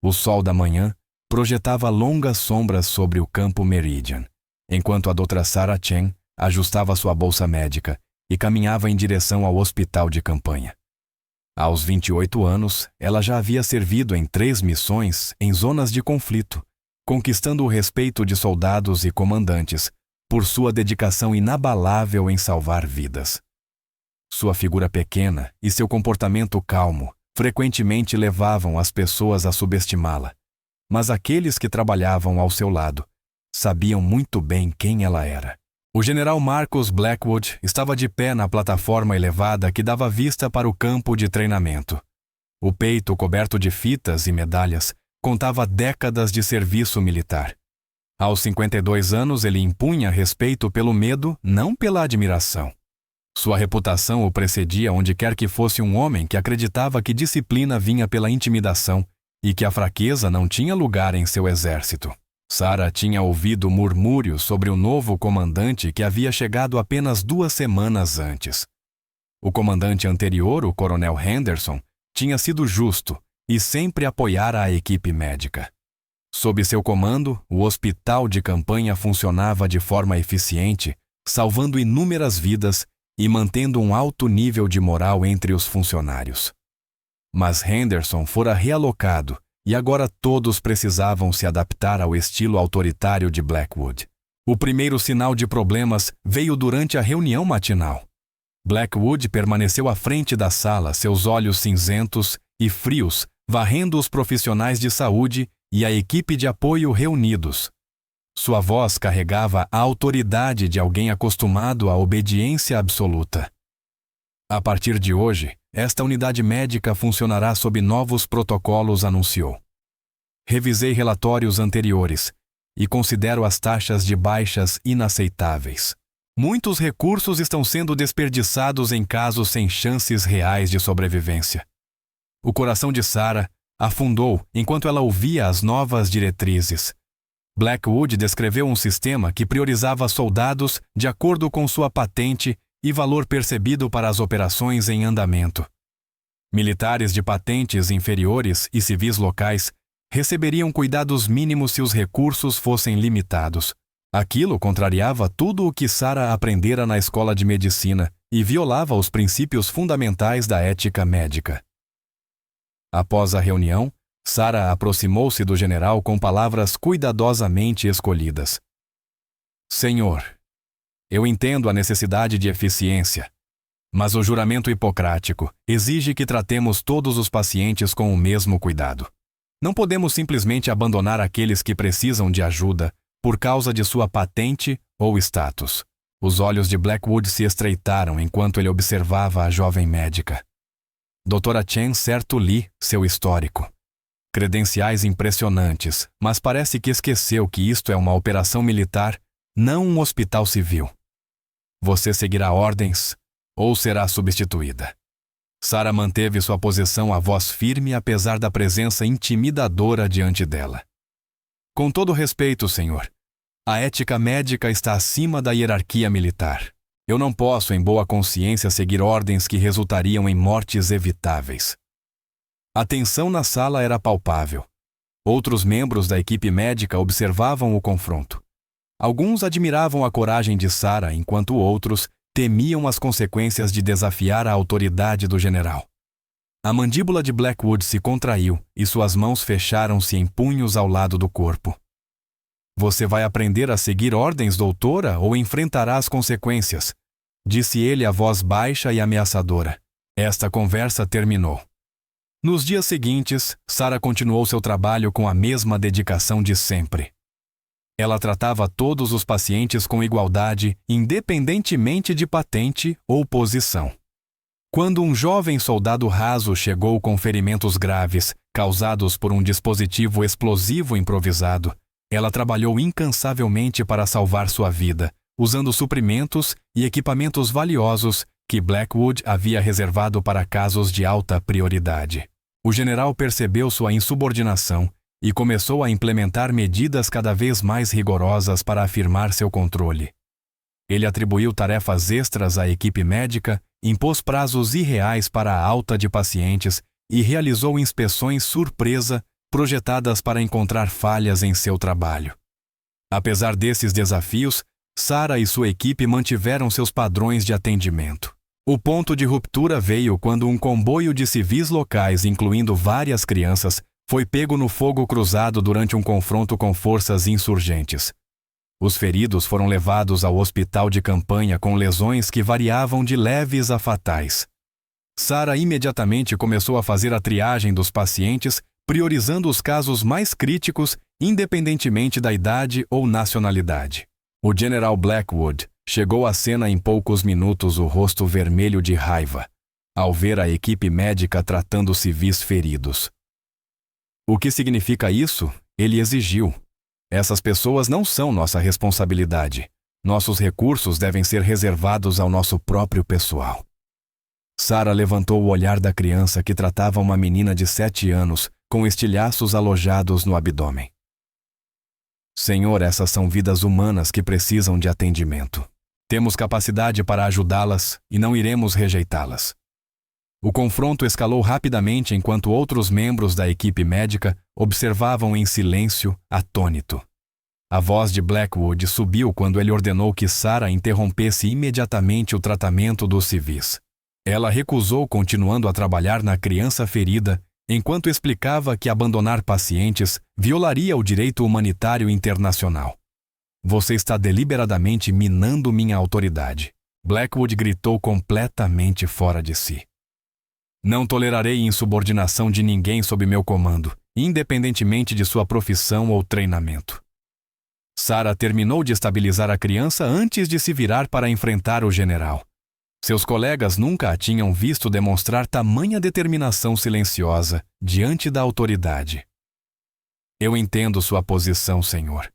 O sol da manhã projetava longas sombras sobre o campo Meridian, enquanto a doutora Sarah Chen ajustava sua bolsa médica e caminhava em direção ao hospital de campanha. Aos 28 anos, ela já havia servido em 3 missões em zonas de conflito, conquistando o respeito de soldados e comandantes por sua dedicação inabalável em salvar vidas. Sua figura pequena e seu comportamento calmo frequentemente levavam as pessoas a subestimá-la, mas aqueles que trabalhavam ao seu lado sabiam muito bem quem ela era. O general Marcus Blackwood estava de pé na plataforma elevada que dava vista para o campo de treinamento. O peito coberto de fitas e medalhas contava décadas de serviço militar. Aos 52 anos, ele impunha respeito pelo medo, não pela admiração. Sua reputação o precedia onde quer que fosse um homem que acreditava que disciplina vinha pela intimidação e que a fraqueza não tinha lugar em seu exército. Sarah tinha ouvido murmúrios sobre o novo comandante que havia chegado apenas 2 semanas antes. O comandante anterior, o coronel Henderson, tinha sido justo e sempre apoiara a equipe médica. Sob seu comando, o hospital de campanha funcionava de forma eficiente, salvando inúmeras vidas e mantendo um alto nível de moral entre os funcionários. Mas Henderson fora realocado e agora todos precisavam se adaptar ao estilo autoritário de Blackwood. O primeiro sinal de problemas veio durante a reunião matinal. Blackwood permaneceu à frente da sala, seus olhos cinzentos e frios, varrendo os profissionais de saúde e a equipe de apoio reunidos. Sua voz carregava a autoridade de alguém acostumado à obediência absoluta. A partir de hoje, esta unidade médica funcionará sob novos protocolos, anunciou. Revisei relatórios anteriores e considero as taxas de baixas inaceitáveis. Muitos recursos estão sendo desperdiçados em casos sem chances reais de sobrevivência. O coração de Sarah afundou enquanto ela ouvia as novas diretrizes. Blackwood descreveu um sistema que priorizava soldados de acordo com sua patente e valor percebido para as operações em andamento. Militares de patentes inferiores e civis locais receberiam cuidados mínimos se os recursos fossem limitados. Aquilo contrariava tudo o que Sarah aprendera na escola de medicina e violava os princípios fundamentais da ética médica. Após a reunião, Sarah aproximou-se do general com palavras cuidadosamente escolhidas. Senhor, eu entendo a necessidade de eficiência, mas o juramento hipocrático exige que tratemos todos os pacientes com o mesmo cuidado. Não podemos simplesmente abandonar aqueles que precisam de ajuda por causa de sua patente ou status. Os olhos de Blackwood se estreitaram enquanto ele observava a jovem médica. Doutora Chen certo li seu histórico. Credenciais impressionantes, mas parece que esqueceu que isto é uma operação militar, não um hospital civil. Você seguirá ordens ou será substituída. Sarah manteve sua posição a voz firme apesar da presença intimidadora diante dela. Com todo respeito, senhor, a ética médica está acima da hierarquia militar. Eu não posso, em boa consciência, seguir ordens que resultariam em mortes evitáveis. A tensão na sala era palpável. Outros membros da equipe médica observavam o confronto. Alguns admiravam a coragem de Sarah, enquanto outros temiam as consequências de desafiar a autoridade do general. A mandíbula de Blackwood se contraiu e suas mãos fecharam-se em punhos ao lado do corpo. Você vai aprender a seguir ordens, doutora, ou enfrentará as consequências? Disse ele a voz baixa e ameaçadora. Esta conversa terminou. Nos dias seguintes, Sarah continuou seu trabalho com a mesma dedicação de sempre. Ela tratava todos os pacientes com igualdade, independentemente de patente ou posição. Quando um jovem soldado raso chegou com ferimentos graves, causados por um dispositivo explosivo improvisado, ela trabalhou incansavelmente para salvar sua vida, usando suprimentos e equipamentos valiosos que Blackwood havia reservado para casos de alta prioridade. O general percebeu sua insubordinação e começou a implementar medidas cada vez mais rigorosas para afirmar seu controle. Ele atribuiu tarefas extras à equipe médica, impôs prazos irreais para a alta de pacientes e realizou inspeções surpresa projetadas para encontrar falhas em seu trabalho. Apesar desses desafios, Sarah e sua equipe mantiveram seus padrões de atendimento. O ponto de ruptura veio quando um comboio de civis locais, incluindo várias crianças, foi pego no fogo cruzado durante um confronto com forças insurgentes. Os feridos foram levados ao hospital de campanha com lesões que variavam de leves a fatais. Sarah imediatamente começou a fazer a triagem dos pacientes, priorizando os casos mais críticos, independentemente da idade ou nacionalidade. O General Blackwood chegou à cena em poucos minutos, o rosto vermelho de raiva, ao ver a equipe médica tratando civis feridos. O que significa isso? Ele exigiu. Essas pessoas não são nossa responsabilidade. Nossos recursos devem ser reservados ao nosso próprio pessoal. Sarah levantou o olhar da criança que tratava uma menina de 7 anos com estilhaços alojados no abdômen. Senhor, essas são vidas humanas que precisam de atendimento. Temos capacidade para ajudá-las e não iremos rejeitá-las. O confronto escalou rapidamente enquanto outros membros da equipe médica observavam em silêncio, atônito. A voz de Blackwood subiu quando ele ordenou que Sarah interrompesse imediatamente o tratamento dos civis. Ela recusou, continuando a trabalhar na criança ferida, enquanto explicava que abandonar pacientes violaria o direito humanitário internacional. Você está deliberadamente minando minha autoridade. Blackwood gritou completamente fora de si. Não tolerarei insubordinação de ninguém sob meu comando, independentemente de sua profissão ou treinamento. Sarah terminou de estabilizar a criança antes de se virar para enfrentar o general. Seus colegas nunca a tinham visto demonstrar tamanha determinação silenciosa diante da autoridade. Eu entendo sua posição, senhor,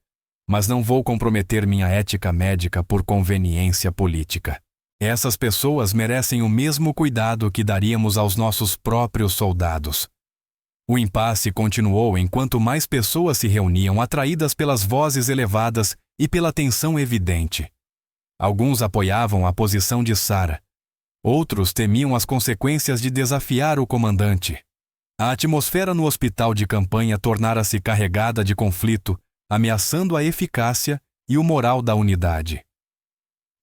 mas não vou comprometer minha ética médica por conveniência política. Essas pessoas merecem o mesmo cuidado que daríamos aos nossos próprios soldados. O impasse continuou enquanto mais pessoas se reuniam, atraídas pelas vozes elevadas e pela tensão evidente. Alguns apoiavam a posição de Sarah. Outros temiam as consequências de desafiar o comandante. A atmosfera no hospital de campanha tornara-se carregada de conflito, ameaçando a eficácia e o moral da unidade.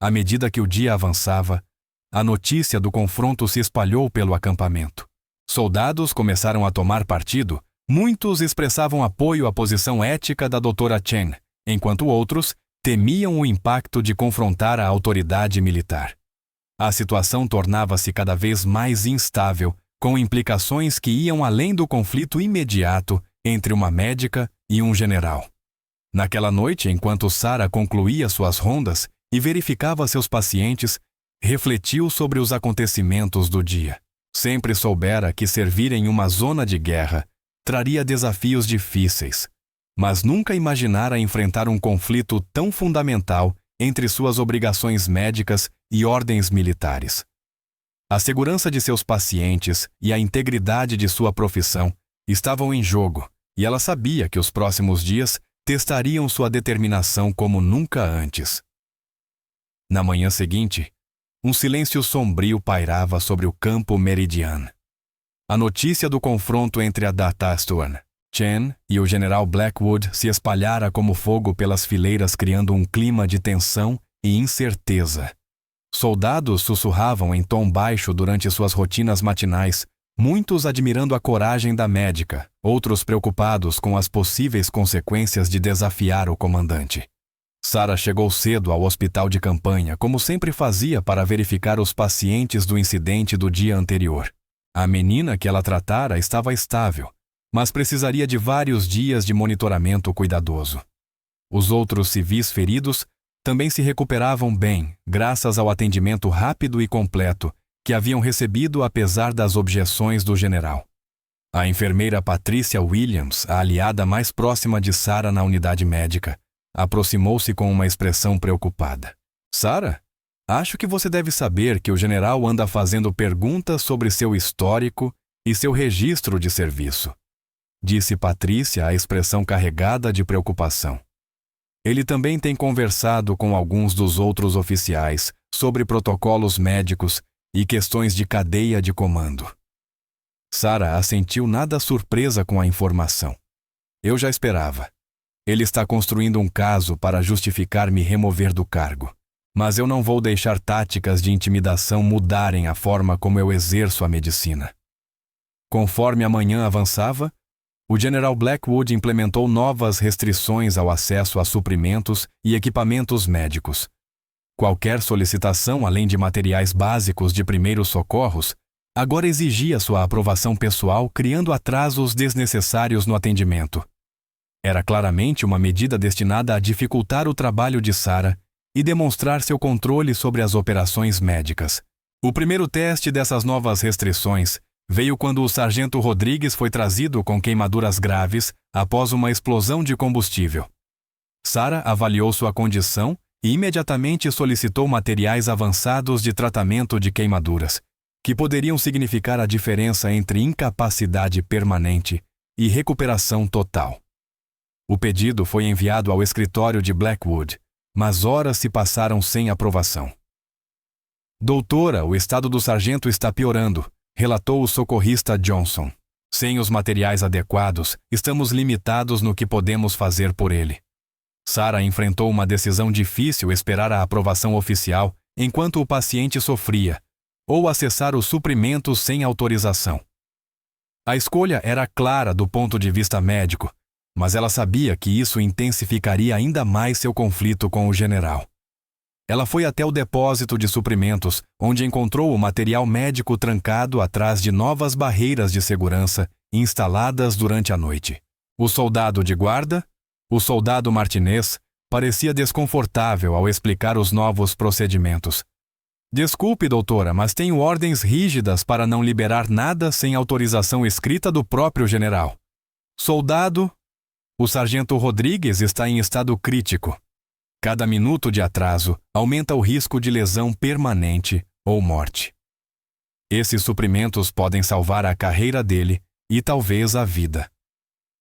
À medida que o dia avançava, a notícia do confronto se espalhou pelo acampamento. Soldados começaram a tomar partido, muitos expressavam apoio à posição ética da Dra. Chen, enquanto outros temiam o impacto de confrontar a autoridade militar. A situação tornava-se cada vez mais instável, com implicações que iam além do conflito imediato entre uma médica e um general. Naquela noite, enquanto Sarah concluía suas rondas e verificava seus pacientes, refletiu sobre os acontecimentos do dia. Sempre soubera que servir em uma zona de guerra traria desafios difíceis, mas nunca imaginara enfrentar um conflito tão fundamental entre suas obrigações médicas e ordens militares. A segurança de seus pacientes e a integridade de sua profissão estavam em jogo, e ela sabia que os próximos dias testariam sua determinação como nunca antes. Na manhã seguinte, um silêncio sombrio pairava sobre o campo Meridian. A notícia do confronto entre a Dr. Chen e o general Blackwood se espalhara como fogo pelas fileiras, criando um clima de tensão e incerteza. Soldados sussurravam em tom baixo durante suas rotinas matinais, muitos admirando a coragem da médica, outros preocupados com as possíveis consequências de desafiar o comandante. Sarah chegou cedo ao hospital de campanha, como sempre fazia, para verificar os pacientes do incidente do dia anterior. A menina que ela tratara estava estável, mas precisaria de vários dias de monitoramento cuidadoso. Os outros civis feridos também se recuperavam bem, graças ao atendimento rápido e completo que haviam recebido apesar das objeções do general. A enfermeira Patricia Williams, a aliada mais próxima de Sarah na unidade médica, aproximou-se com uma expressão preocupada. Sarah, acho que você deve saber que o general anda fazendo perguntas sobre seu histórico e seu registro de serviço, disse Patrícia, a expressão carregada de preocupação. Ele também tem conversado com alguns dos outros oficiais sobre protocolos médicos e questões de cadeia de comando. Sarah assentiu, nada surpresa com a informação. Eu já esperava. Ele está construindo um caso para justificar me remover do cargo. Mas eu não vou deixar táticas de intimidação mudarem a forma como eu exerço a medicina. Conforme a manhã avançava, o General Blackwood implementou novas restrições ao acesso a suprimentos e equipamentos médicos. Qualquer solicitação, além de materiais básicos de primeiros socorros, agora exigia sua aprovação pessoal, criando atrasos desnecessários no atendimento. Era claramente uma medida destinada a dificultar o trabalho de Sarah e demonstrar seu controle sobre as operações médicas. O primeiro teste dessas novas restrições veio quando o sargento Rodrigues foi trazido com queimaduras graves após uma explosão de combustível. Sarah avaliou sua condição e imediatamente solicitou materiais avançados de tratamento de queimaduras, que poderiam significar a diferença entre incapacidade permanente e recuperação total. O pedido foi enviado ao escritório de Blackwood, mas horas se passaram sem aprovação. Doutora, o estado do sargento está piorando, relatou o socorrista Johnson. Sem os materiais adequados, estamos limitados no que podemos fazer por ele. Sarah enfrentou uma decisão difícil: esperar a aprovação oficial enquanto o paciente sofria, ou acessar os suprimentos sem autorização. A escolha era clara do ponto de vista médico, mas ela sabia que isso intensificaria ainda mais seu conflito com o general. Ela foi até o depósito de suprimentos, onde encontrou o material médico trancado atrás de novas barreiras de segurança instaladas durante a noite. O soldado de guarda, o soldado Martinez, parecia desconfortável ao explicar os novos procedimentos. Desculpe, doutora, mas tenho ordens rígidas para não liberar nada sem autorização escrita do próprio general. Soldado, o sargento Rodrigues está em estado crítico. Cada minuto de atraso aumenta o risco de lesão permanente ou morte. Esses suprimentos podem salvar a carreira dele e talvez a vida.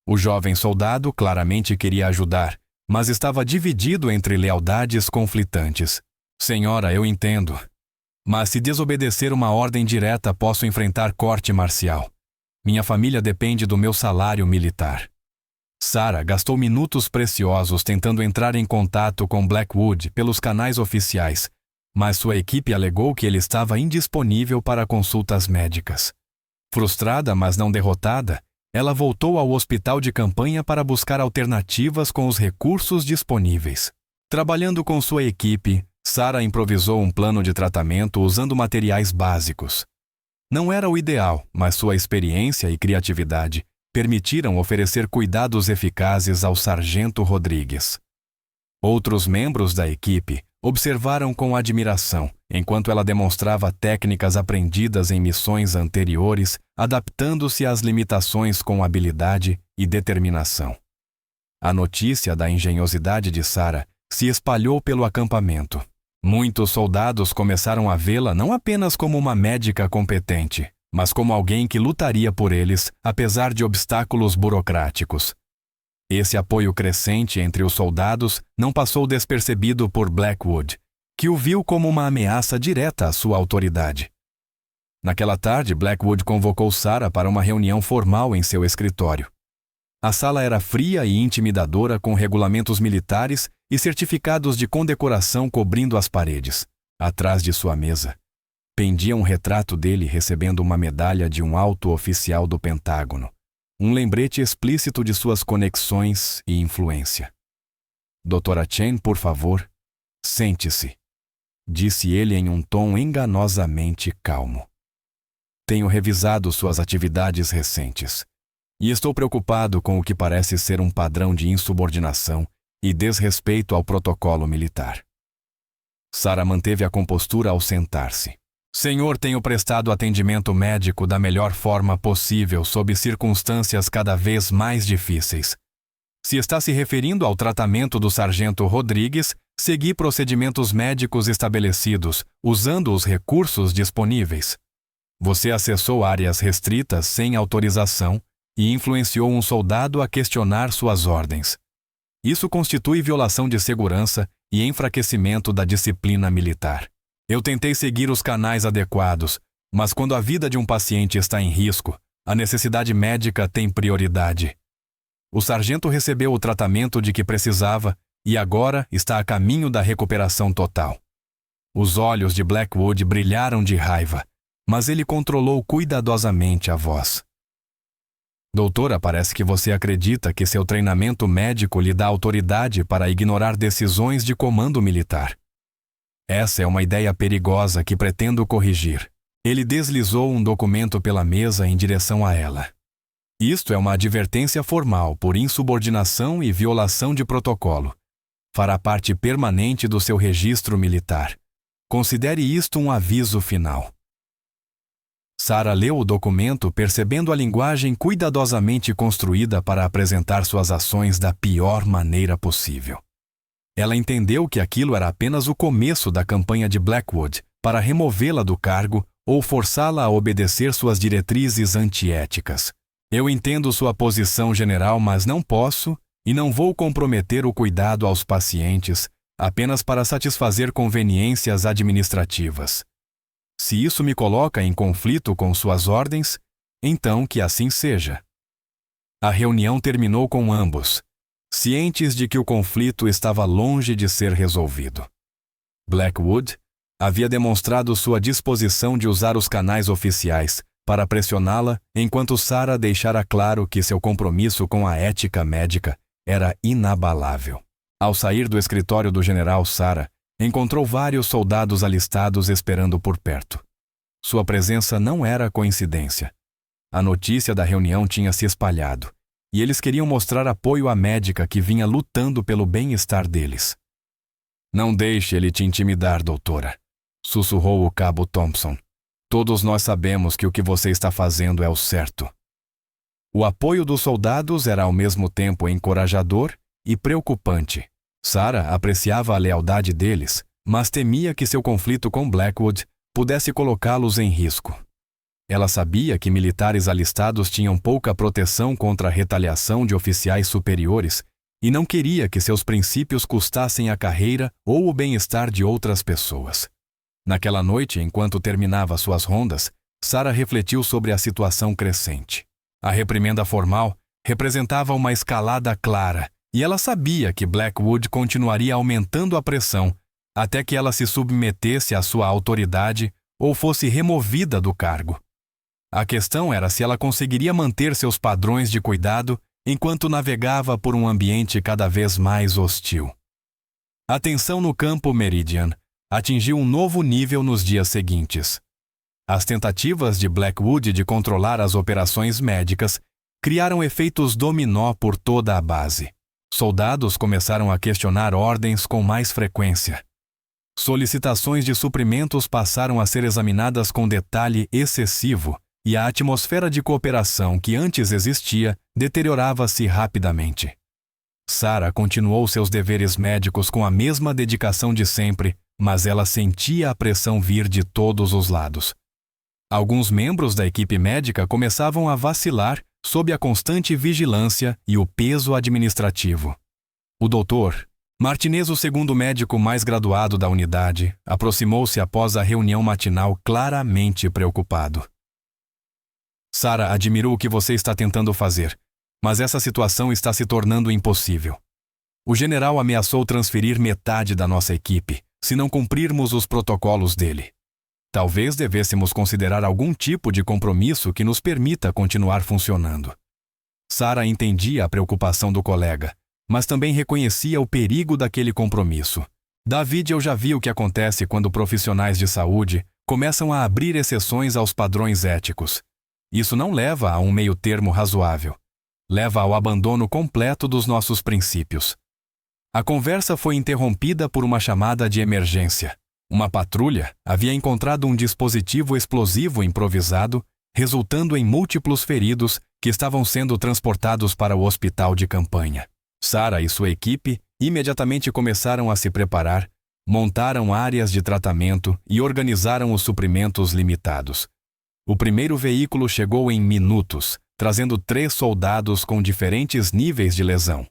O jovem soldado claramente queria ajudar, mas estava dividido entre lealdades conflitantes. Senhora, eu entendo. Mas se desobedecer uma ordem direta, posso enfrentar corte marcial. Minha família depende do meu salário militar. Sarah gastou minutos preciosos tentando entrar em contato com Blackwood pelos canais oficiais, mas sua equipe alegou que ele estava indisponível para consultas médicas. Frustrada, mas não derrotada, ela voltou ao hospital de campanha para buscar alternativas com os recursos disponíveis. Trabalhando com sua equipe, Sarah improvisou um plano de tratamento usando materiais básicos. Não era o ideal, mas sua experiência e criatividade permitiram oferecer cuidados eficazes ao sargento Rodrigues. Outros membros da equipe observaram com admiração, enquanto ela demonstrava técnicas aprendidas em missões anteriores, adaptando-se às limitações com habilidade e determinação. A notícia da engenhosidade de Sarah se espalhou pelo acampamento. Muitos soldados começaram a vê-la não apenas como uma médica competente, mas como alguém que lutaria por eles, apesar de obstáculos burocráticos. Esse apoio crescente entre os soldados não passou despercebido por Blackwood, que o viu como uma ameaça direta à sua autoridade. Naquela tarde, Blackwood convocou Sarah para uma reunião formal em seu escritório. A sala era fria e intimidadora, com regulamentos militares e certificados de condecoração cobrindo as paredes. Atrás de sua mesa, pendia um retrato dele recebendo uma medalha de um alto oficial do Pentágono, um lembrete explícito de suas conexões e influência. Doutora Chen, por favor, sente-se, disse ele em um tom enganosamente calmo. Tenho revisado suas atividades recentes e estou preocupado com o que parece ser um padrão de insubordinação e desrespeito ao protocolo militar. Sarah manteve a compostura ao sentar-se. Senhor, tenho prestado atendimento médico da melhor forma possível sob circunstâncias cada vez mais difíceis. Se está se referindo ao tratamento do sargento Rodrigues, segui procedimentos médicos estabelecidos, usando os recursos disponíveis. Você acessou áreas restritas sem autorização e influenciou um soldado a questionar suas ordens. Isso constitui violação de segurança e enfraquecimento da disciplina militar. Eu tentei seguir os canais adequados, mas quando a vida de um paciente está em risco, a necessidade médica tem prioridade. O sargento recebeu o tratamento de que precisava e agora está a caminho da recuperação total. Os olhos de Blackwood brilharam de raiva, mas ele controlou cuidadosamente a voz. Doutora, parece que você acredita que seu treinamento médico lhe dá autoridade para ignorar decisões de comando militar. Essa é uma ideia perigosa que pretendo corrigir. Ele deslizou um documento pela mesa em direção a ela. Isto é uma advertência formal por insubordinação e violação de protocolo. Fará parte permanente do seu registro militar. Considere isto um aviso final. Sarah leu o documento percebendo a linguagem cuidadosamente construída para apresentar suas ações da pior maneira possível. Ela entendeu que aquilo era apenas o começo da campanha de Blackwood para removê-la do cargo ou forçá-la a obedecer suas diretrizes antiéticas. Eu entendo sua posição, general, mas não posso e não vou comprometer o cuidado aos pacientes apenas para satisfazer conveniências administrativas. Se isso me coloca em conflito com suas ordens, então que assim seja. A reunião terminou com ambos, cientes de que o conflito estava longe de ser resolvido. Blackwood havia demonstrado sua disposição de usar os canais oficiais para pressioná-la, enquanto Sarah deixara claro que seu compromisso com a ética médica era inabalável. Ao sair do escritório do general, Sarah encontrou vários soldados alistados esperando por perto. Sua presença não era coincidência. A notícia da reunião tinha se espalhado, e eles queriam mostrar apoio à médica que vinha lutando pelo bem-estar deles. Não deixe ele te intimidar, doutora, sussurrou o cabo Thompson. Todos nós sabemos que o que você está fazendo é o certo. O apoio dos soldados era ao mesmo tempo encorajador e preocupante. Sarah apreciava a lealdade deles, mas temia que seu conflito com Blackwood pudesse colocá-los em risco. Ela sabia que militares alistados tinham pouca proteção contra a retaliação de oficiais superiores e não queria que seus princípios custassem a carreira ou o bem-estar de outras pessoas. Naquela noite, enquanto terminava suas rondas, Sarah refletiu sobre a situação crescente. A reprimenda formal representava uma escalada clara, e ela sabia que Blackwood continuaria aumentando a pressão até que ela se submetesse à sua autoridade ou fosse removida do cargo. A questão era se ela conseguiria manter seus padrões de cuidado enquanto navegava por um ambiente cada vez mais hostil. A tensão no campo Meridian atingiu um novo nível nos dias seguintes. As tentativas de Blackwood de controlar as operações médicas criaram efeitos dominó por toda a base. Soldados começaram a questionar ordens com mais frequência. Solicitações de suprimentos passaram a ser examinadas com detalhe excessivo e a atmosfera de cooperação que antes existia deteriorava-se rapidamente. Sarah continuou seus deveres médicos com a mesma dedicação de sempre, mas ela sentia a pressão vir de todos os lados. Alguns membros da equipe médica começavam a vacilar sob a constante vigilância e o peso administrativo. O doutor, Martinez, o segundo médico mais graduado da unidade, aproximou-se após a reunião matinal claramente preocupado. Sarah admirou o que você está tentando fazer, mas essa situação está se tornando impossível. O general ameaçou transferir metade da nossa equipe, se não cumprirmos os protocolos dele. Talvez devêssemos considerar algum tipo de compromisso que nos permita continuar funcionando. Sarah entendia a preocupação do colega, mas também reconhecia o perigo daquele compromisso. David, eu já vi o que acontece quando profissionais de saúde começam a abrir exceções aos padrões éticos. Isso não leva a um meio-termo razoável. Leva ao abandono completo dos nossos princípios. A conversa foi interrompida por uma chamada de emergência. Uma patrulha havia encontrado um dispositivo explosivo improvisado, resultando em múltiplos feridos que estavam sendo transportados para o hospital de campanha. Sarah e sua equipe imediatamente começaram a se preparar, montaram áreas de tratamento e organizaram os suprimentos limitados. O primeiro veículo chegou em minutos, trazendo 3 soldados com diferentes níveis de lesão.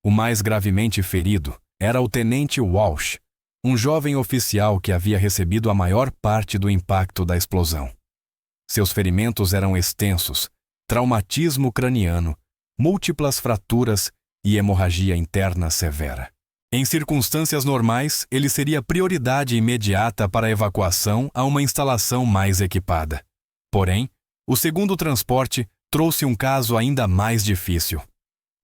O mais gravemente ferido era o tenente Walsh, um jovem oficial que havia recebido a maior parte do impacto da explosão. Seus ferimentos eram extensos, traumatismo craniano, múltiplas fraturas e hemorragia interna severa. Em circunstâncias normais, ele seria prioridade imediata para a evacuação a uma instalação mais equipada. Porém, o segundo transporte trouxe um caso ainda mais difícil.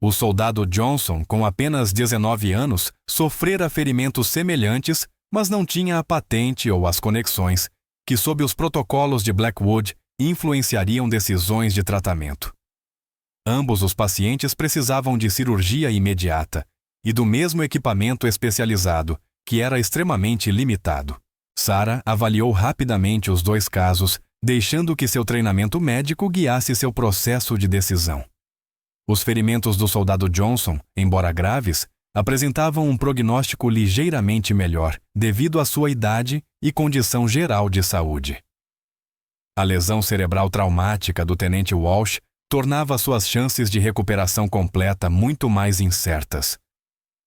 O soldado Johnson, com apenas 19 anos, sofrera ferimentos semelhantes, mas não tinha a patente ou as conexões que, sob os protocolos de Blackwood, influenciariam decisões de tratamento. Ambos os pacientes precisavam de cirurgia imediata e do mesmo equipamento especializado, que era extremamente limitado. Sarah avaliou rapidamente os dois casos, deixando que seu treinamento médico guiasse seu processo de decisão. Os ferimentos do soldado Johnson, embora graves, apresentavam um prognóstico ligeiramente melhor, devido à sua idade e condição geral de saúde. A lesão cerebral traumática do tenente Walsh tornava suas chances de recuperação completa muito mais incertas.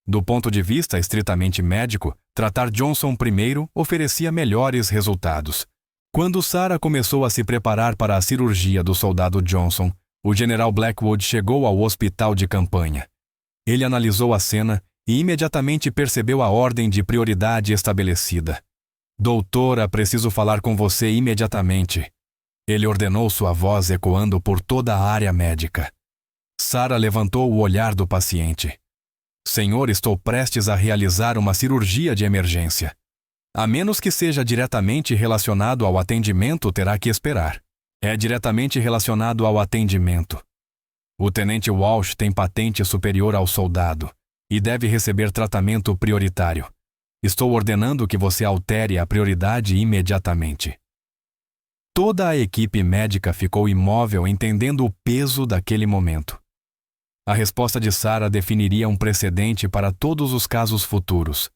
Do ponto de vista estritamente médico, tratar Johnson primeiro oferecia melhores resultados. Quando Sarah começou a se preparar para a cirurgia do soldado Johnson, o general Blackwood chegou ao hospital de campanha. Ele analisou a cena e imediatamente percebeu a ordem de prioridade estabelecida. "Doutora, preciso falar com você imediatamente." Ele ordenou, sua voz ecoando por toda a área médica. Sarah levantou o olhar do paciente. "Senhor, estou prestes a realizar uma cirurgia de emergência. A menos que seja diretamente relacionado ao atendimento, terá que esperar." "É diretamente relacionado ao atendimento. O tenente Walsh tem patente superior ao soldado e deve receber tratamento prioritário. Estou ordenando que você altere a prioridade imediatamente." Toda a equipe médica ficou imóvel, entendendo o peso daquele momento. A resposta de Sarah definiria um precedente para todos os casos futuros.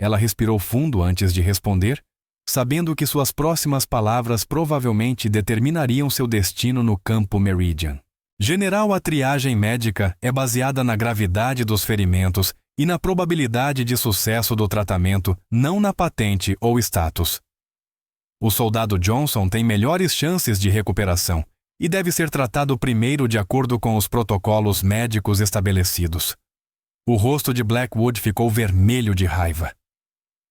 Ela respirou fundo antes de responder, sabendo que suas próximas palavras provavelmente determinariam seu destino no campo Meridian. General, a triagem médica é baseada na gravidade dos ferimentos e na probabilidade de sucesso do tratamento, não na patente ou status. O soldado Johnson tem melhores chances de recuperação e deve ser tratado primeiro de acordo com os protocolos médicos estabelecidos. O rosto de Blackwood ficou vermelho de raiva.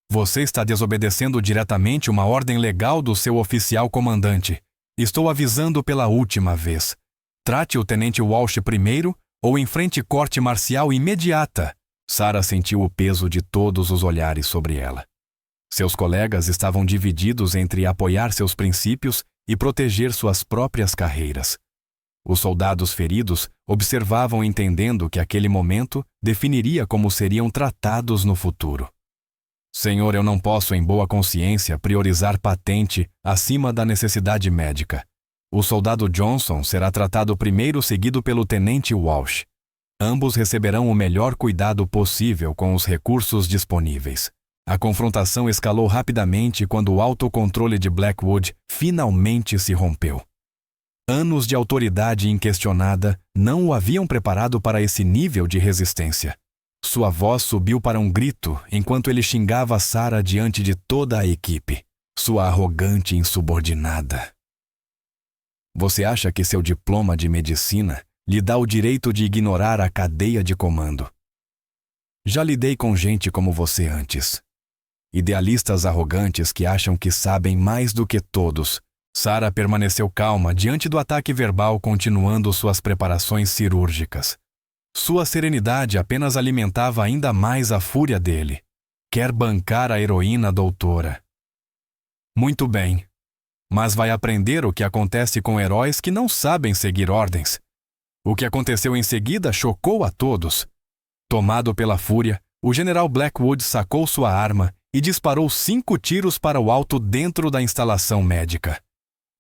"Você está desobedecendo diretamente uma ordem legal do seu oficial comandante. Estou avisando pela última vez. Trate o tenente Walsh primeiro ou enfrente corte marcial imediata." Sarah sentiu o peso de todos os olhares sobre ela. Seus colegas estavam divididos entre apoiar seus princípios e proteger suas próprias carreiras. Os soldados feridos observavam, entendendo que aquele momento definiria como seriam tratados no futuro. "Senhor, eu não posso, em boa consciência, priorizar patente acima da necessidade médica. O soldado Johnson será tratado primeiro, seguido pelo tenente Walsh. Ambos receberão o melhor cuidado possível com os recursos disponíveis." A confrontação escalou rapidamente quando o autocontrole de Blackwood finalmente se rompeu. Anos de autoridade inquestionada não o haviam preparado para esse nível de resistência. Sua voz subiu para um grito enquanto ele xingava Sarah diante de toda a equipe. Sua arrogante insubordinada. "Você acha que seu diploma de medicina lhe dá o direito de ignorar a cadeia de comando? Já lidei com gente como você antes. Idealistas arrogantes que acham que sabem mais do que todos." Sarah permaneceu calma diante do ataque verbal, continuando suas preparações cirúrgicas. Sua serenidade apenas alimentava ainda mais a fúria dele. "Quer bancar a heroína, doutora? Muito bem. Mas vai aprender o que acontece com heróis que não sabem seguir ordens." O que aconteceu em seguida chocou a todos. Tomado pela fúria, o general Blackwood sacou sua arma e disparou 5 tiros para o alto dentro da instalação médica.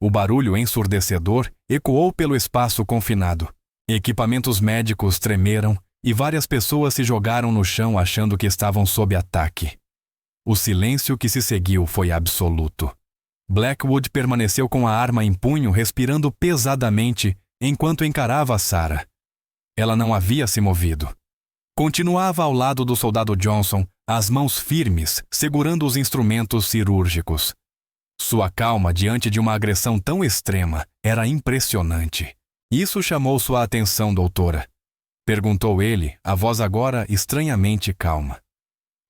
O barulho ensurdecedor ecoou pelo espaço confinado. Equipamentos médicos tremeram e várias pessoas se jogaram no chão achando que estavam sob ataque. O silêncio que se seguiu foi absoluto. Blackwood permaneceu com a arma em punho, respirando pesadamente enquanto encarava Sarah. Ela não havia se movido. Continuava ao lado do soldado Johnson, as mãos firmes, segurando os instrumentos cirúrgicos. Sua calma diante de uma agressão tão extrema era impressionante. "Isso chamou sua atenção, doutora." Perguntou ele, a voz agora estranhamente calma.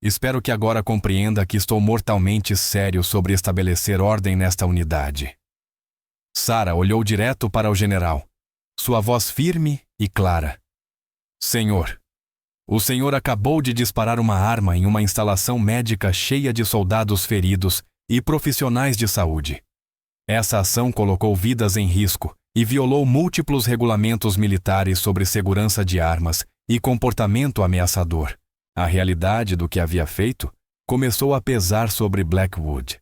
Espero que agora compreenda que estou mortalmente sério sobre estabelecer ordem nesta unidade. Sarah olhou direto para o general, sua voz firme e clara. Senhor, o senhor acabou de disparar uma arma em uma instalação médica cheia de soldados feridos e profissionais de saúde. Essa ação colocou vidas em risco e violou múltiplos regulamentos militares sobre segurança de armas e comportamento ameaçador. A realidade do que havia feito começou a pesar sobre Blackwood.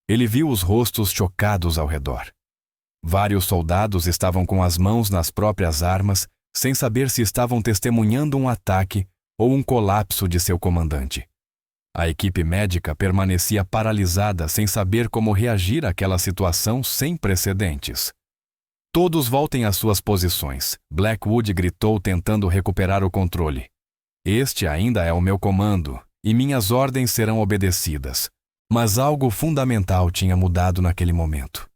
Ele viu os rostos chocados ao redor. Vários soldados estavam com as mãos nas próprias armas, sem saber se estavam testemunhando um ataque ou um colapso de seu comandante. A equipe médica permanecia paralisada sem saber como reagir àquela situação sem precedentes. Todos voltem às suas posições, Blackwood gritou tentando recuperar o controle. Este ainda é o meu comando, e minhas ordens serão obedecidas. Mas algo fundamental tinha mudado naquele momento.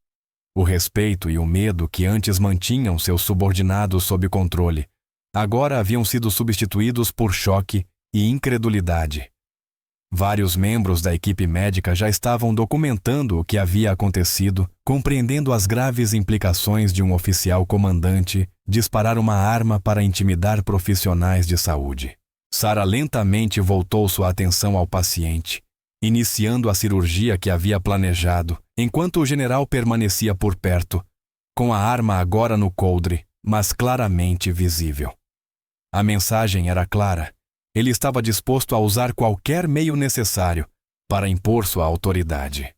O respeito e o medo que antes mantinham seus subordinados sob controle, agora haviam sido substituídos por choque e incredulidade. Vários membros da equipe médica já estavam documentando o que havia acontecido, compreendendo as graves implicações de um oficial comandante disparar uma arma para intimidar profissionais de saúde. Sarah lentamente voltou sua atenção ao paciente, iniciando a cirurgia que havia planejado, enquanto o general permanecia por perto, com a arma agora no coldre, mas claramente visível. A mensagem era clara. Ele estava disposto a usar qualquer meio necessário para impor sua autoridade.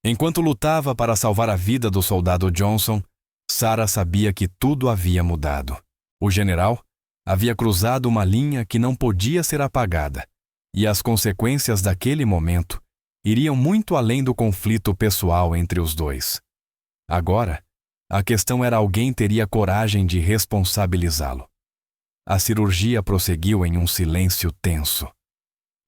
Enquanto lutava para salvar a vida do soldado Johnson, Sarah sabia que tudo havia mudado. O general havia cruzado uma linha que não podia ser apagada, e as consequências daquele momento iriam muito além do conflito pessoal entre os dois. Agora, a questão era alguém teria coragem de responsabilizá-lo. A cirurgia prosseguiu em um silêncio tenso.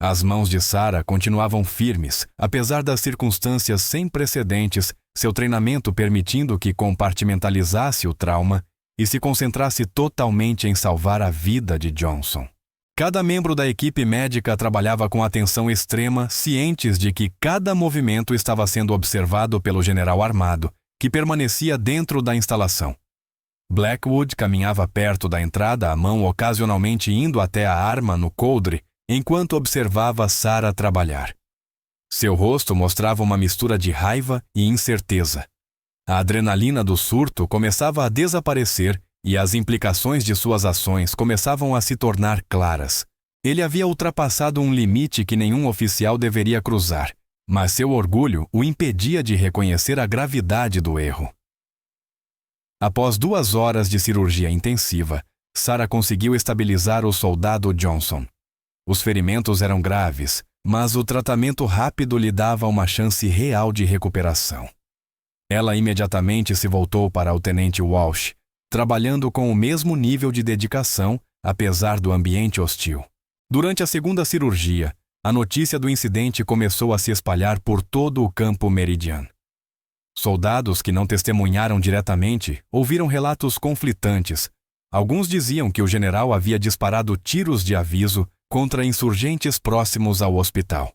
As mãos de Sarah continuavam firmes, apesar das circunstâncias sem precedentes, seu treinamento permitindo que compartimentalizasse o trauma e se concentrasse totalmente em salvar a vida de Johnson. Cada membro da equipe médica trabalhava com atenção extrema, cientes de que cada movimento estava sendo observado pelo general armado, que permanecia dentro da instalação. Blackwood caminhava perto da entrada, a mão ocasionalmente indo até a arma no coldre, enquanto observava Sarah trabalhar. Seu rosto mostrava uma mistura de raiva e incerteza. A adrenalina do surto começava a desaparecer e as implicações de suas ações começavam a se tornar claras. Ele havia ultrapassado um limite que nenhum oficial deveria cruzar, mas seu orgulho o impedia de reconhecer a gravidade do erro. Após 2 horas de cirurgia intensiva, Sarah conseguiu estabilizar o soldado Johnson. Os ferimentos eram graves, mas o tratamento rápido lhe dava uma chance real de recuperação. Ela imediatamente se voltou para o tenente Walsh, trabalhando com o mesmo nível de dedicação, apesar do ambiente hostil. Durante a segunda cirurgia, a notícia do incidente começou a se espalhar por todo o campo Meridian. Soldados que não testemunharam diretamente ouviram relatos conflitantes. Alguns diziam que o general havia disparado tiros de aviso contra insurgentes próximos ao hospital.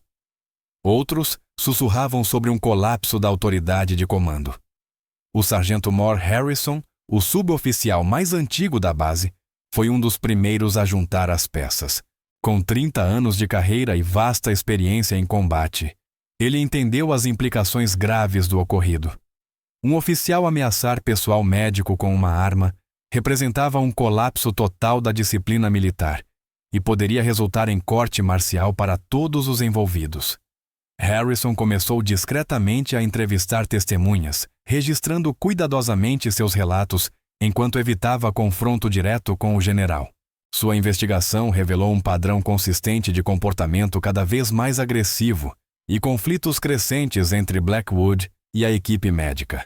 Outros sussurravam sobre um colapso da autoridade de comando. O sargento Moore Harrison, o suboficial mais antigo da base, foi um dos primeiros a juntar as peças. Com 30 anos de carreira e vasta experiência em combate, ele entendeu as implicações graves do ocorrido. Um oficial ameaçar pessoal médico com uma arma representava um colapso total da disciplina militar e poderia resultar em corte marcial para todos os envolvidos. Harrison começou discretamente a entrevistar testemunhas, registrando cuidadosamente seus relatos enquanto evitava confronto direto com o general. Sua investigação revelou um padrão consistente de comportamento cada vez mais agressivo e conflitos crescentes entre Blackwood e a equipe médica.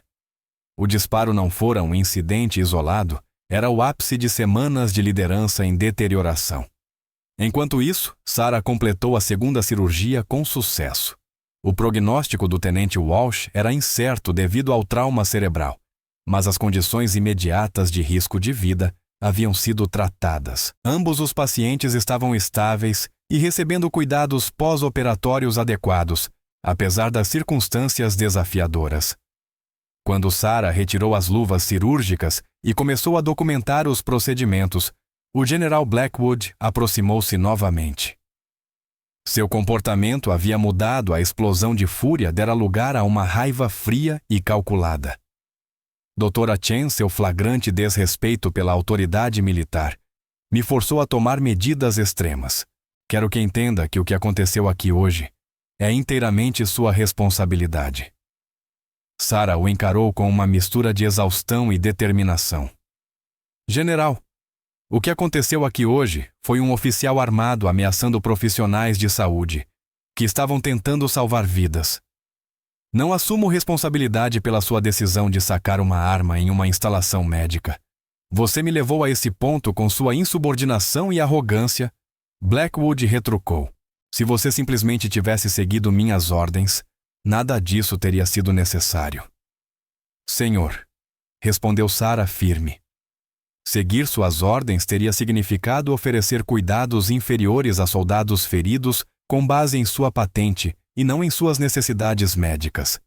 O disparo não fora um incidente isolado, era o ápice de semanas de liderança em deterioração. Enquanto isso, Sarah completou a segunda cirurgia com sucesso. O prognóstico do tenente Walsh era incerto devido ao trauma cerebral, mas as condições imediatas de risco de vida haviam sido tratadas. Ambos os pacientes estavam estáveis e recebendo cuidados pós-operatórios adequados, apesar das circunstâncias desafiadoras. Quando Sarah retirou as luvas cirúrgicas e começou a documentar os procedimentos, o general Blackwood aproximou-se novamente. Seu comportamento havia mudado, a explosão de fúria dera lugar a uma raiva fria e calculada. Dra. Chen, seu flagrante desrespeito pela autoridade militar, me forçou a tomar medidas extremas. Quero que entenda que o que aconteceu aqui hoje é inteiramente sua responsabilidade. Sarah o encarou com uma mistura de exaustão e determinação. General, o que aconteceu aqui hoje foi um oficial armado ameaçando profissionais de saúde, que estavam tentando salvar vidas. Não assumo responsabilidade pela sua decisão de sacar uma arma em uma instalação médica. Você me levou a esse ponto com sua insubordinação e arrogância. Blackwood retrucou. Se você simplesmente tivesse seguido minhas ordens, nada disso teria sido necessário. Senhor, respondeu Sarah firme. Seguir suas ordens teria significado oferecer cuidados inferiores a soldados feridos com base em sua patente e não em suas necessidades médicas.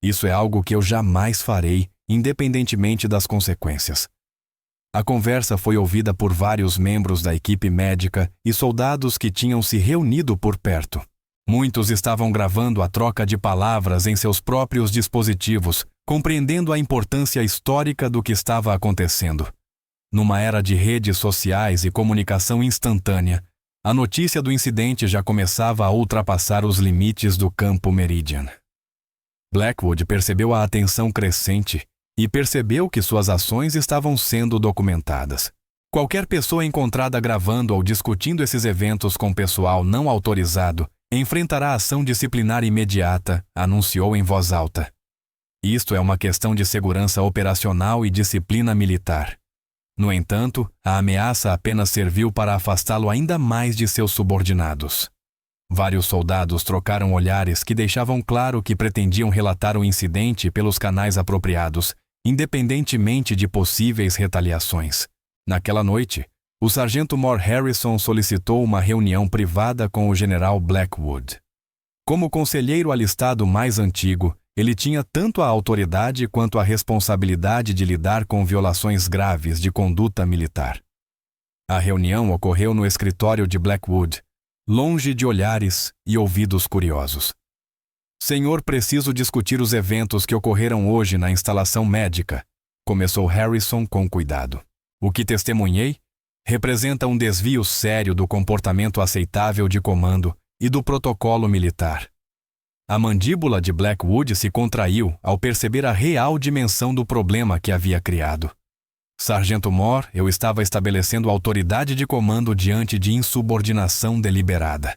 Isso é algo que eu jamais farei, independentemente das consequências. A conversa foi ouvida por vários membros da equipe médica e soldados que tinham se reunido por perto. Muitos estavam gravando a troca de palavras em seus próprios dispositivos, compreendendo a importância histórica do que estava acontecendo. Numa era de redes sociais e comunicação instantânea, a notícia do incidente já começava a ultrapassar os limites do campo Meridian. Blackwood percebeu a atenção crescente e percebeu que suas ações estavam sendo documentadas. Qualquer pessoa encontrada gravando ou discutindo esses eventos com pessoal não autorizado enfrentará ação disciplinar imediata, anunciou em voz alta. Isto é uma questão de segurança operacional e disciplina militar. No entanto, a ameaça apenas serviu para afastá-lo ainda mais de seus subordinados. Vários soldados trocaram olhares que deixavam claro que pretendiam relatar o incidente pelos canais apropriados, independentemente de possíveis retaliações. Naquela noite, o sargento Moore Harrison solicitou uma reunião privada com o general Blackwood. Como conselheiro alistado mais antigo, ele tinha tanto a autoridade quanto a responsabilidade de lidar com violações graves de conduta militar. A reunião ocorreu no escritório de Blackwood, longe de olhares e ouvidos curiosos. Senhor, preciso discutir os eventos que ocorreram hoje na instalação médica, começou Harrison com cuidado. O que testemunhei representa um desvio sério do comportamento aceitável de comando e do protocolo militar. A mandíbula de Blackwood se contraiu ao perceber a real dimensão do problema que havia criado. Sargento Moore, eu estava estabelecendo autoridade de comando diante de insubordinação deliberada.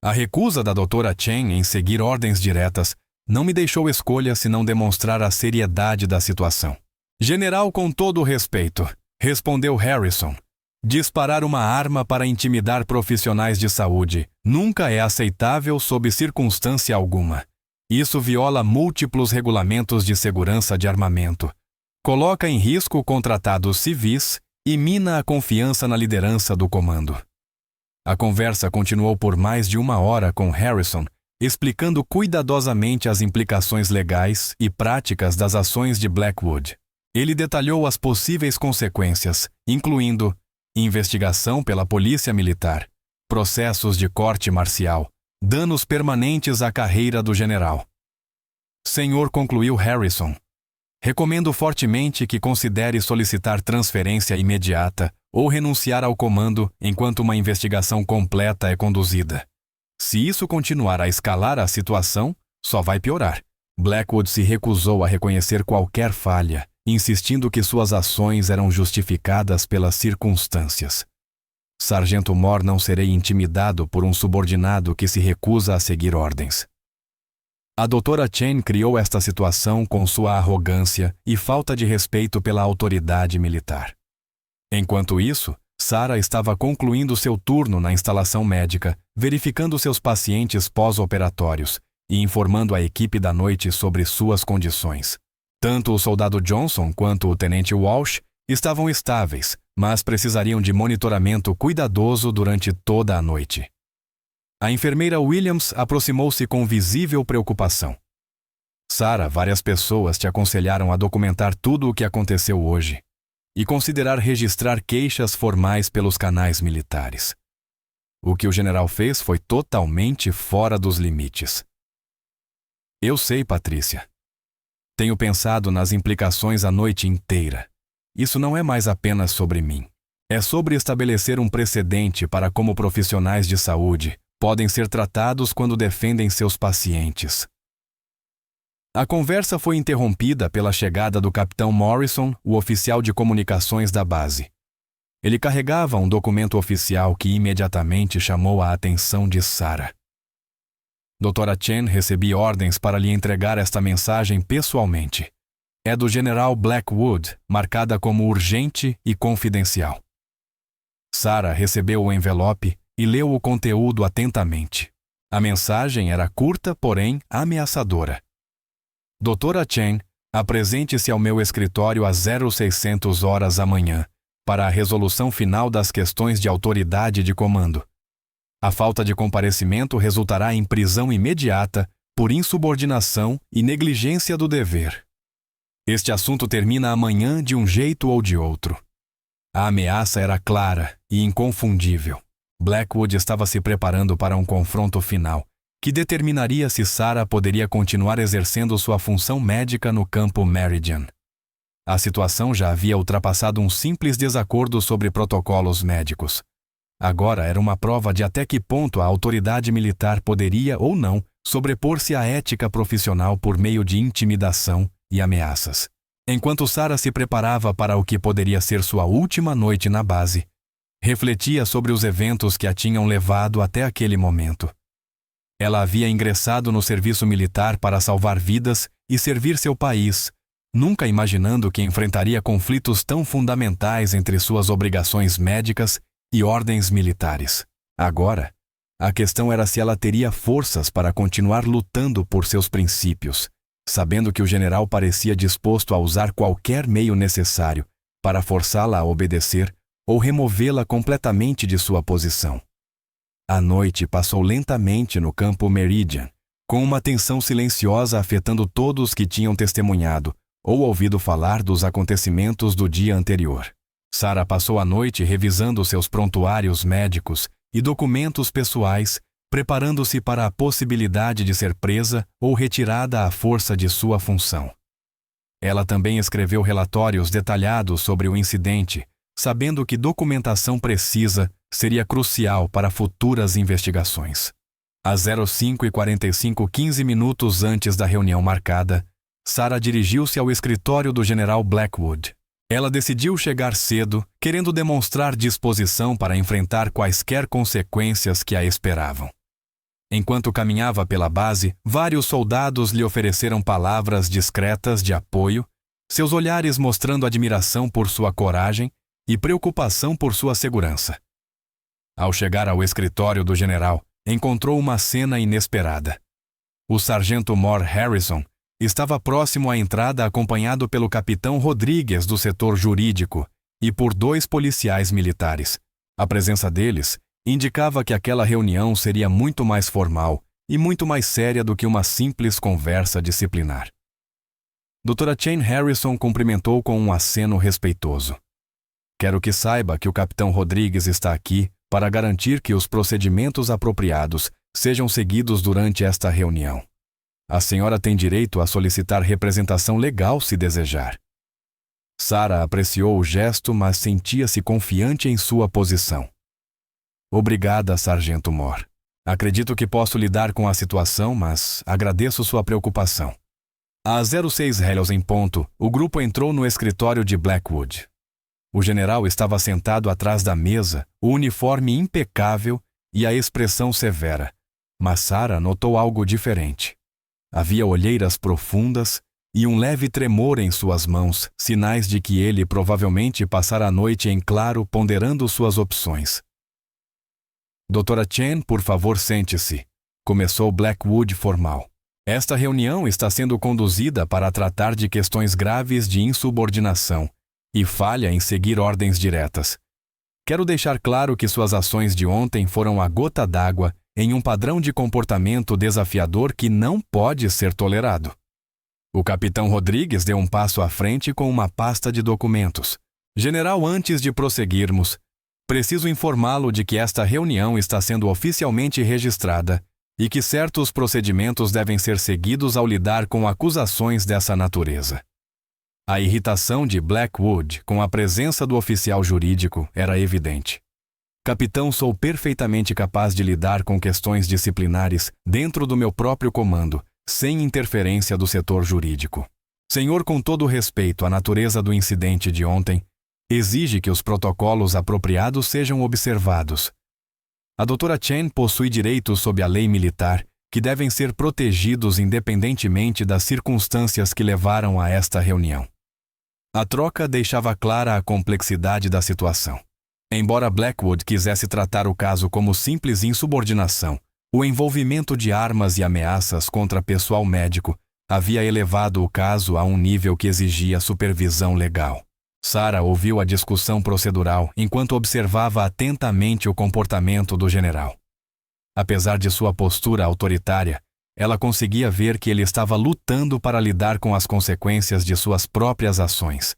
A recusa da Dra. Chen em seguir ordens diretas não me deixou escolha senão demonstrar a seriedade da situação. General, com todo o respeito, respondeu Harrison, disparar uma arma para intimidar profissionais de saúde nunca é aceitável sob circunstância alguma. Isso viola múltiplos regulamentos de segurança de armamento, coloca em risco contratados civis e mina a confiança na liderança do comando. A conversa continuou por mais de 1 hora com Harrison, explicando cuidadosamente as implicações legais e práticas das ações de Blackwood. Ele detalhou as possíveis consequências, incluindo investigação pela polícia militar, processos de corte marcial, danos permanentes à carreira do general. Senhor, concluiu Harrison, recomendo fortemente que considere solicitar transferência imediata ou renunciar ao comando enquanto uma investigação completa é conduzida. Se isso continuar a escalar a situação, só vai piorar. Blackwood se recusou a reconhecer qualquer falha, insistindo que suas ações eram justificadas pelas circunstâncias. Sargento Moore, não serei intimidado por um subordinado que se recusa a seguir ordens. A Dra. Chen criou esta situação com sua arrogância e falta de respeito pela autoridade militar. Enquanto isso, Sarah estava concluindo seu turno na instalação médica, verificando seus pacientes pós-operatórios e informando a equipe da noite sobre suas condições. Tanto o soldado Johnson quanto o tenente Walsh estavam estáveis, mas precisariam de monitoramento cuidadoso durante toda a noite. A enfermeira Williams aproximou-se com visível preocupação. Sarah, várias pessoas te aconselharam a documentar tudo o que aconteceu hoje e considerar registrar queixas formais pelos canais militares. O que o general fez foi totalmente fora dos limites. Eu sei, Patrícia. Tenho pensado nas implicações a noite inteira. Isso não é mais apenas sobre mim. É sobre estabelecer um precedente para como profissionais de saúde podem ser tratados quando defendem seus pacientes. A conversa foi interrompida pela chegada do capitão Morrison, o oficial de comunicações da base. Ele carregava um documento oficial que imediatamente chamou a atenção de Sarah. Dra. Chen recebia ordens para lhe entregar esta mensagem pessoalmente. É do general Blackwood, marcada como urgente e confidencial. Sarah recebeu o envelope e leu o conteúdo atentamente. A mensagem era curta, porém ameaçadora. Dra. Chen, apresente-se ao meu escritório às 0600 horas amanhã, para a resolução final das questões de autoridade de comando. A falta de comparecimento resultará em prisão imediata por insubordinação e negligência do dever. Este assunto termina amanhã de um jeito ou de outro. A ameaça era clara e inconfundível. Blackwood estava se preparando para um confronto final, que determinaria se Sarah poderia continuar exercendo sua função médica no campo Meridian. A situação já havia ultrapassado um simples desacordo sobre protocolos médicos. Agora era uma prova de até que ponto a autoridade militar poderia ou não sobrepor-se à ética profissional por meio de intimidação e ameaças. Enquanto Sarah se preparava para o que poderia ser sua última noite na base, refletia sobre os eventos que a tinham levado até aquele momento. Ela havia ingressado no serviço militar para salvar vidas e servir seu país, nunca imaginando que enfrentaria conflitos tão fundamentais entre suas obrigações médicas e ordens militares. Agora, a questão era se ela teria forças para continuar lutando por seus princípios, sabendo que o general parecia disposto a usar qualquer meio necessário para forçá-la a obedecer ou removê-la completamente de sua posição. A noite passou lentamente no campo Meridian, com uma tensão silenciosa afetando todos que tinham testemunhado ou ouvido falar dos acontecimentos do dia anterior. Sarah passou a noite revisando seus prontuários médicos e documentos pessoais, preparando-se para a possibilidade de ser presa ou retirada à força de sua função. Ela também escreveu relatórios detalhados sobre o incidente, sabendo que documentação precisa seria crucial para futuras investigações. Às 05h45, 15 minutos antes da reunião marcada, Sarah dirigiu-se ao escritório do general Blackwood. Ela decidiu chegar cedo, querendo demonstrar disposição para enfrentar quaisquer consequências que a esperavam. Enquanto caminhava pela base, vários soldados lhe ofereceram palavras discretas de apoio, seus olhares mostrando admiração por sua coragem e preocupação por sua segurança. Ao chegar ao escritório do general, encontrou uma cena inesperada. O sargento Mor Harrison estava próximo à entrada acompanhado pelo capitão Rodrigues do setor jurídico e por 2 policiais militares. A presença deles indicava que aquela reunião seria muito mais formal e muito mais séria do que uma simples conversa disciplinar. Dra. Chen Harrison cumprimentou com um aceno respeitoso. Quero que saiba que o capitão Rodrigues está aqui para garantir que os procedimentos apropriados sejam seguidos durante esta reunião. A senhora tem direito a solicitar representação legal se desejar. Sarah apreciou o gesto, mas sentia-se confiante em sua posição. Obrigada, Sargento Mor. Acredito que posso lidar com a situação, mas agradeço sua preocupação. Às 06h em ponto, o grupo entrou no escritório de Blackwood. O general estava sentado atrás da mesa, o uniforme impecável e a expressão severa, mas Sarah notou algo diferente. Havia olheiras profundas e um leve tremor em suas mãos, sinais de que ele provavelmente passara a noite em claro ponderando suas opções. Dra. Chen, por favor, sente-se, começou Blackwood formal. Esta reunião está sendo conduzida para tratar de questões graves de insubordinação e falha em seguir ordens diretas. Quero deixar claro que suas ações de ontem foram a gota d'água em um padrão de comportamento desafiador que não pode ser tolerado. O capitão Rodrigues deu um passo à frente com uma pasta de documentos. General, antes de prosseguirmos, preciso informá-lo de que esta reunião está sendo oficialmente registrada e que certos procedimentos devem ser seguidos ao lidar com acusações dessa natureza. A irritação de Blackwood com a presença do oficial jurídico era evidente. Capitão, sou perfeitamente capaz de lidar com questões disciplinares dentro do meu próprio comando, sem interferência do setor jurídico. Senhor, com todo respeito à natureza do incidente de ontem, exige que os protocolos apropriados sejam observados. A doutora Chen possui direitos sob a lei militar que devem ser protegidos independentemente das circunstâncias que levaram a esta reunião. A troca deixava clara a complexidade da situação. Embora Blackwood quisesse tratar o caso como simples insubordinação, o envolvimento de armas e ameaças contra pessoal médico havia elevado o caso a um nível que exigia supervisão legal. Sarah ouviu a discussão procedural enquanto observava atentamente o comportamento do general. Apesar de sua postura autoritária, ela conseguia ver que ele estava lutando para lidar com as consequências de suas próprias ações.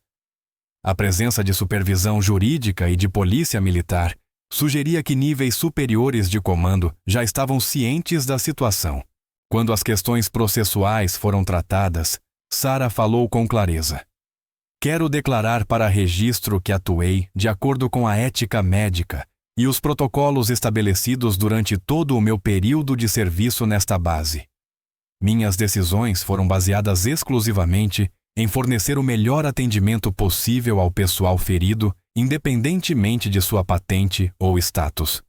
A presença de supervisão jurídica e de polícia militar sugeria que níveis superiores de comando já estavam cientes da situação. Quando as questões processuais foram tratadas, Sarah falou com clareza. Quero declarar para registro que atuei de acordo com a ética médica e os protocolos estabelecidos durante todo o meu período de serviço nesta base. Minhas decisões foram baseadas exclusivamente em fornecer o melhor atendimento possível ao pessoal ferido, independentemente de sua patente ou status.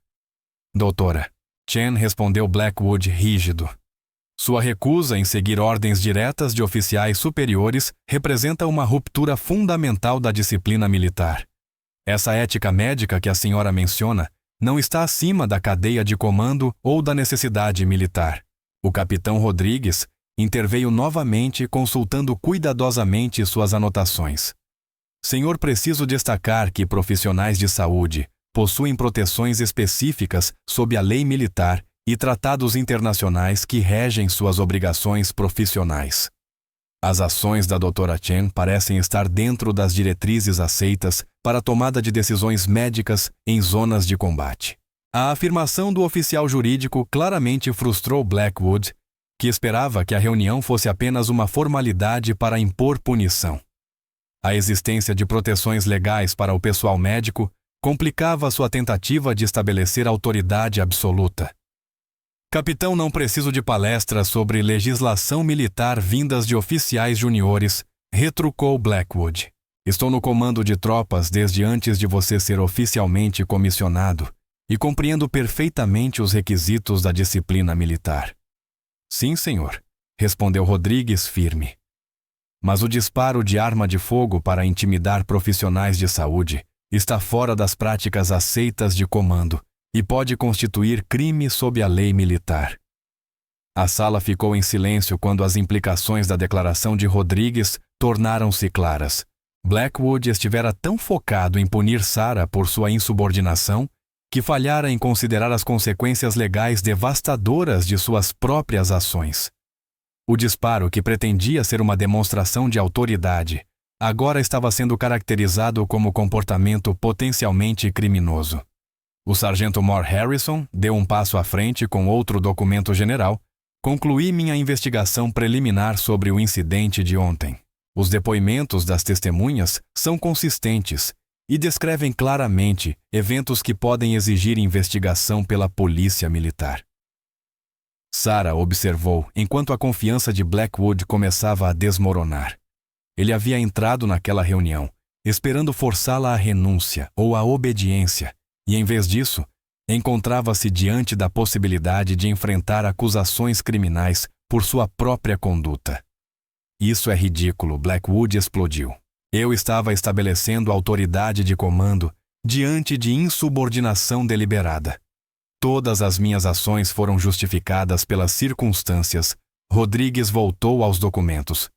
Doutora, Chen, respondeu Blackwood rígido. Sua recusa em seguir ordens diretas de oficiais superiores representa uma ruptura fundamental da disciplina militar. Essa ética médica que a senhora menciona não está acima da cadeia de comando ou da necessidade militar. O capitão Rodrigues interveio novamente, consultando cuidadosamente suas anotações. Senhor, preciso destacar que profissionais de saúde possuem proteções específicas sob a lei militar e tratados internacionais que regem suas obrigações profissionais. As ações da doutora Chen parecem estar dentro das diretrizes aceitas para a tomada de decisões médicas em zonas de combate. A afirmação do oficial jurídico claramente frustrou Blackwood, que esperava que a reunião fosse apenas uma formalidade para impor punição. A existência de proteções legais para o pessoal médico complicava sua tentativa de estabelecer autoridade absoluta. Capitão, não preciso de palestras sobre legislação militar vindas de oficiais juniores, retrucou Blackwood. Estou no comando de tropas desde antes de você ser oficialmente comissionado e compreendo perfeitamente os requisitos da disciplina militar. Sim, senhor, respondeu Rodrigues firme. Mas o disparo de arma de fogo para intimidar profissionais de saúde está fora das práticas aceitas de comando e pode constituir crime sob a lei militar. A sala ficou em silêncio quando as implicações da declaração de Rodrigues tornaram-se claras. Blackwood estivera tão focado em punir Sarah por sua insubordinação que falhara em considerar as consequências legais devastadoras de suas próprias ações. O disparo, que pretendia ser uma demonstração de autoridade, agora estava sendo caracterizado como comportamento potencialmente criminoso. O sargento Moore Harrison deu um passo à frente com outro documento general. Concluí minha investigação preliminar sobre o incidente de ontem. Os depoimentos das testemunhas são consistentes e descrevem claramente eventos que podem exigir investigação pela polícia militar. Sarah observou enquanto a confiança de Blackwood começava a desmoronar. Ele havia entrado naquela reunião, esperando forçá-la à renúncia ou à obediência, e, em vez disso, encontrava-se diante da possibilidade de enfrentar acusações criminais por sua própria conduta. Isso é ridículo, Blackwood explodiu. Eu estava estabelecendo autoridade de comando diante de insubordinação deliberada. Todas as minhas ações foram justificadas pelas circunstâncias. Rodrigues voltou aos documentos.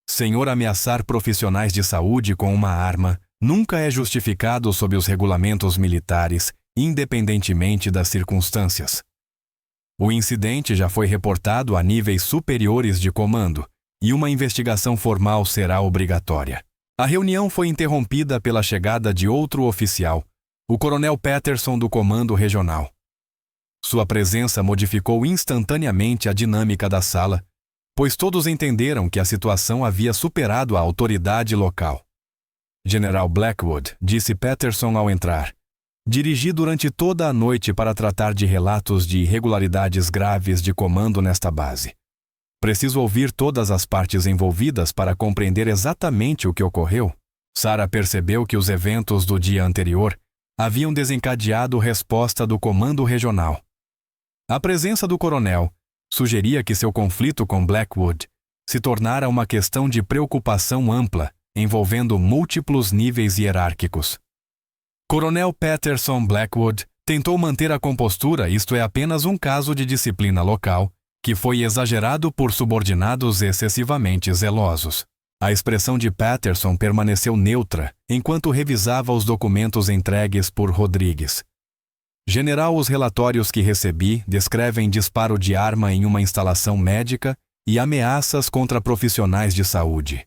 Senhor, ameaçar profissionais de saúde com uma arma nunca é justificado sob os regulamentos militares, independentemente das circunstâncias. O incidente já foi reportado a níveis superiores de comando e uma investigação formal será obrigatória. A reunião foi interrompida pela chegada de outro oficial, o coronel Patterson do Comando Regional. Sua presença modificou instantaneamente a dinâmica da sala, pois todos entenderam que a situação havia superado a autoridade local. General Blackwood, disse Patterson ao entrar, dirigi durante toda a noite para tratar de relatos de irregularidades graves de comando nesta base. Preciso ouvir todas as partes envolvidas para compreender exatamente o que ocorreu. Sarah percebeu que os eventos do dia anterior haviam desencadeado resposta do comando regional. A presença do coronel sugeria que seu conflito com Blackwood se tornara uma questão de preocupação ampla, envolvendo múltiplos níveis hierárquicos. Coronel Patterson Blackwood tentou manter a compostura, isto é apenas um caso de disciplina local, que foi exagerado por subordinados excessivamente zelosos. A expressão de Patterson permaneceu neutra enquanto revisava os documentos entregues por Rodrigues. General, os relatórios que recebi descrevem disparo de arma em uma instalação médica e ameaças contra profissionais de saúde.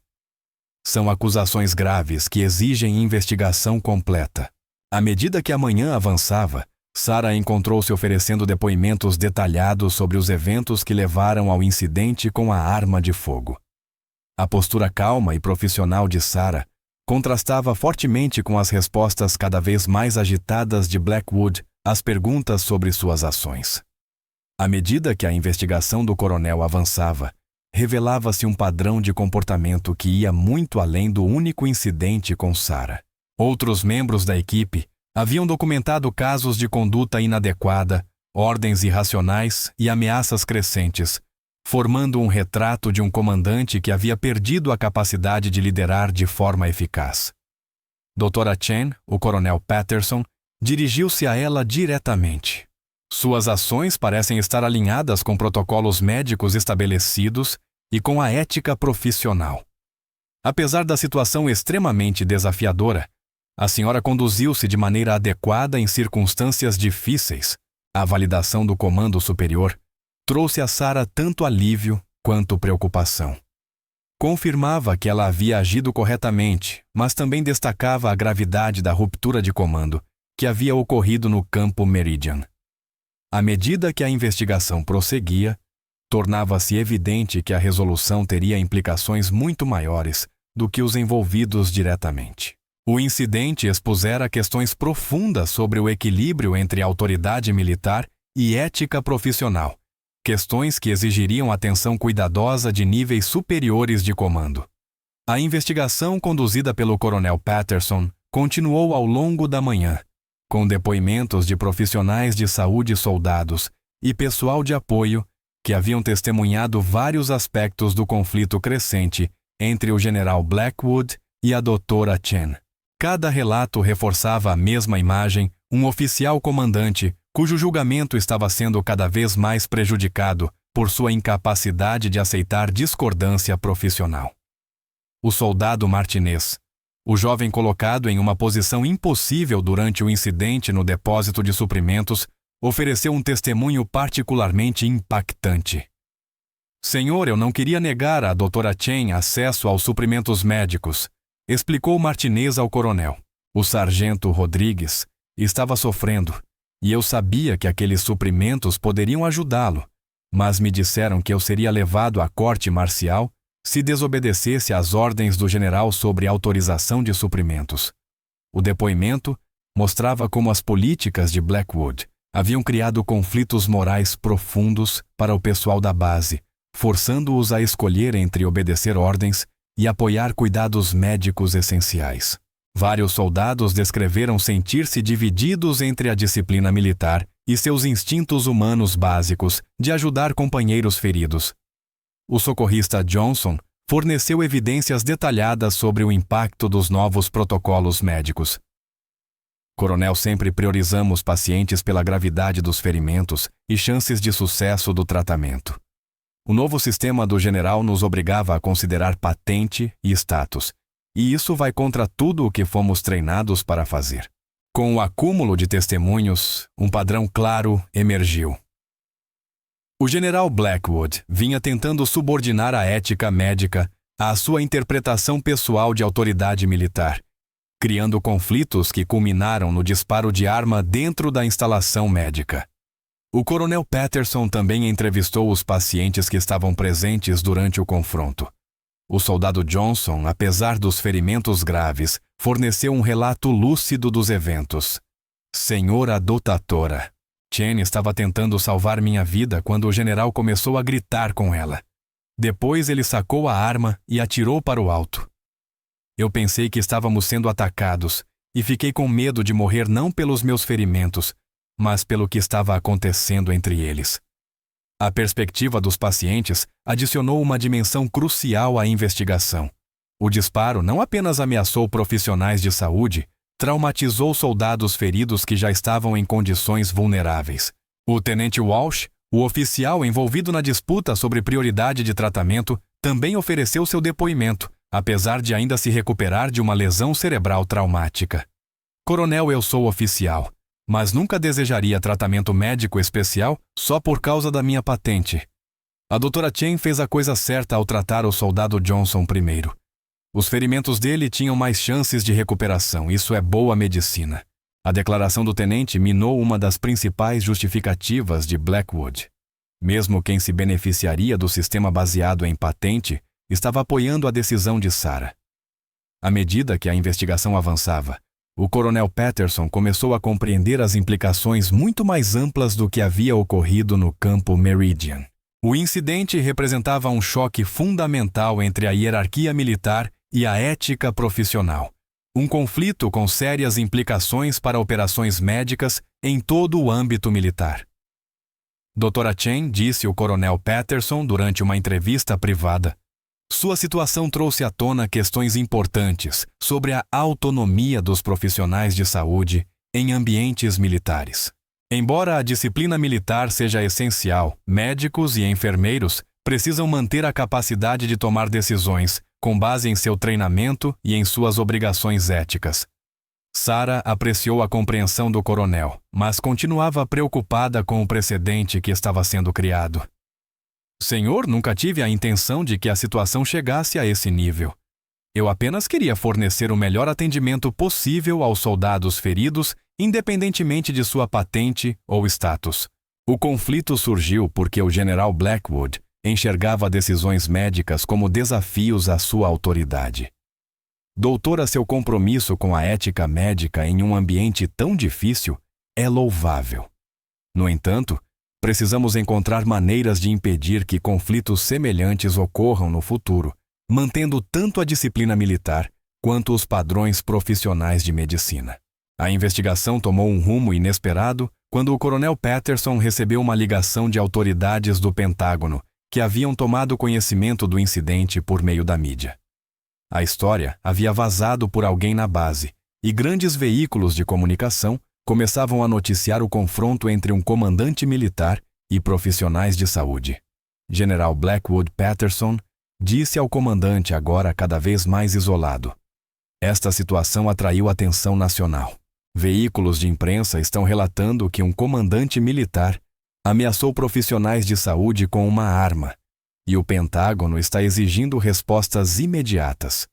São acusações graves que exigem investigação completa. À medida que a manhã avançava, Sarah encontrou-se oferecendo depoimentos detalhados sobre os eventos que levaram ao incidente com a arma de fogo. A postura calma e profissional de Sarah contrastava fortemente com as respostas cada vez mais agitadas de Blackwood às perguntas sobre suas ações. À medida que a investigação do coronel avançava, revelava-se um padrão de comportamento que ia muito além do único incidente com Sarah. Outros membros da equipe haviam documentado casos de conduta inadequada, ordens irracionais e ameaças crescentes, formando um retrato de um comandante que havia perdido a capacidade de liderar de forma eficaz. Dra. Chen, o coronel Patterson, dirigiu-se a ela diretamente. Suas ações parecem estar alinhadas com protocolos médicos estabelecidos e com a ética profissional. Apesar da situação extremamente desafiadora, a senhora conduziu-se de maneira adequada em circunstâncias difíceis. A validação do comando superior trouxe a Sarah tanto alívio quanto preocupação. Confirmava que ela havia agido corretamente, mas também destacava a gravidade da ruptura de comando que havia ocorrido no campo Meridian. À medida que a investigação prosseguia, tornava-se evidente que a resolução teria implicações muito maiores do que os envolvidos diretamente. O incidente expusera questões profundas sobre o equilíbrio entre autoridade militar e ética profissional, questões que exigiriam atenção cuidadosa de níveis superiores de comando. A investigação conduzida pelo coronel Patterson continuou ao longo da manhã, com depoimentos de profissionais de saúde, soldados e pessoal de apoio que haviam testemunhado vários aspectos do conflito crescente entre o general Blackwood e a Dra. Chen. Cada relato reforçava a mesma imagem, um oficial comandante cujo julgamento estava sendo cada vez mais prejudicado por sua incapacidade de aceitar discordância profissional. O soldado Martinez, o jovem colocado em uma posição impossível durante o incidente no depósito de suprimentos, ofereceu um testemunho particularmente impactante. Senhor, eu não queria negar à Dra. Chen acesso aos suprimentos médicos, explicou Martinez ao coronel. O sargento Rodrigues estava sofrendo, e eu sabia que aqueles suprimentos poderiam ajudá-lo, mas me disseram que eu seria levado à corte marcial se desobedecesse às ordens do general sobre autorização de suprimentos. O depoimento mostrava como as políticas de Blackwood haviam criado conflitos morais profundos para o pessoal da base, forçando-os a escolher entre obedecer ordens e apoiar cuidados médicos essenciais. Vários soldados descreveram sentir-se divididos entre a disciplina militar e seus instintos humanos básicos de ajudar companheiros feridos. O socorrista Johnson forneceu evidências detalhadas sobre o impacto dos novos protocolos médicos. Coronel, sempre priorizamos pacientes pela gravidade dos ferimentos e chances de sucesso do tratamento. O novo sistema do general nos obrigava a considerar patente e status, e isso vai contra tudo o que fomos treinados para fazer. Com o acúmulo de testemunhos, um padrão claro emergiu. O general Blackwood vinha tentando subordinar a ética médica à sua interpretação pessoal de autoridade militar, criando conflitos que culminaram no disparo de arma dentro da instalação médica. O coronel Patterson também entrevistou os pacientes que estavam presentes durante o confronto. O soldado Johnson, apesar dos ferimentos graves, forneceu um relato lúcido dos eventos. Senhora doutora, Chen estava tentando salvar minha vida quando o general começou a gritar com ela. Depois ele sacou a arma e atirou para o alto. Eu pensei que estávamos sendo atacados e fiquei com medo de morrer não pelos meus ferimentos, mas pelo que estava acontecendo entre eles. A perspectiva dos pacientes adicionou uma dimensão crucial à investigação. O disparo não apenas ameaçou profissionais de saúde, traumatizou soldados feridos que já estavam em condições vulneráveis. O tenente Walsh, o oficial envolvido na disputa sobre prioridade de tratamento, também ofereceu seu depoimento, apesar de ainda se recuperar de uma lesão cerebral traumática. Coronel, eu sou oficial, mas nunca desejaria tratamento médico especial só por causa da minha patente. A doutora Chen fez a coisa certa ao tratar o soldado Johnson primeiro. Os ferimentos dele tinham mais chances de recuperação, isso é boa medicina. A declaração do tenente minou uma das principais justificativas de Blackwood. Mesmo quem se beneficiaria do sistema baseado em patente estava apoiando a decisão de Sarah. À medida que a investigação avançava, o coronel Patterson começou a compreender as implicações muito mais amplas do que havia ocorrido no campo Meridian. O incidente representava um choque fundamental entre a hierarquia militar e a ética profissional. Um conflito com sérias implicações para operações médicas em todo o âmbito militar. Dra. Chen disse ao coronel Patterson durante uma entrevista privada: sua situação trouxe à tona questões importantes sobre a autonomia dos profissionais de saúde em ambientes militares. Embora a disciplina militar seja essencial, médicos e enfermeiros precisam manter a capacidade de tomar decisões com base em seu treinamento e em suas obrigações éticas. Sarah apreciou a compreensão do coronel, mas continuava preocupada com o precedente que estava sendo criado. Senhor, nunca tive a intenção de que a situação chegasse a esse nível. Eu apenas queria fornecer o melhor atendimento possível aos soldados feridos, independentemente de sua patente ou status. O conflito surgiu porque o general Blackwood enxergava decisões médicas como desafios à sua autoridade. Doutora, seu compromisso com a ética médica em um ambiente tão difícil é louvável. No entanto, precisamos encontrar maneiras de impedir que conflitos semelhantes ocorram no futuro, mantendo tanto a disciplina militar quanto os padrões profissionais de medicina. A investigação tomou um rumo inesperado quando o coronel Patterson recebeu uma ligação de autoridades do Pentágono que haviam tomado conhecimento do incidente por meio da mídia. A história havia vazado por alguém na base, e grandes veículos de comunicação começavam a noticiar o confronto entre um comandante militar e profissionais de saúde. General Blackwood Patterson disse ao comandante, agora cada vez mais isolado: esta situação atraiu atenção nacional. Veículos de imprensa estão relatando que um comandante militar ameaçou profissionais de saúde com uma arma, e o Pentágono está exigindo respostas imediatas.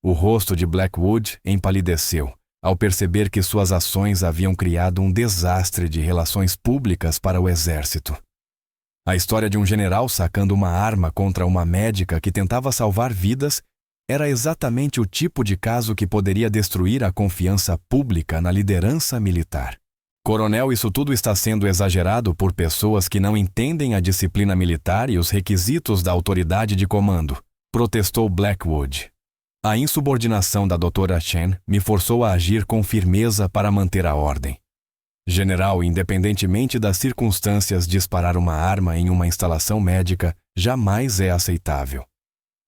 O rosto de Blackwood empalideceu ao perceber que suas ações haviam criado um desastre de relações públicas para o exército. A história de um general sacando uma arma contra uma médica que tentava salvar vidas era exatamente o tipo de caso que poderia destruir a confiança pública na liderança militar. Coronel, isso tudo está sendo exagerado por pessoas que não entendem a disciplina militar e os requisitos da autoridade de comando, protestou Blackwood. A insubordinação da doutora Chen me forçou a agir com firmeza para manter a ordem. General, independentemente das circunstâncias, disparar uma arma em uma instalação médica jamais é aceitável.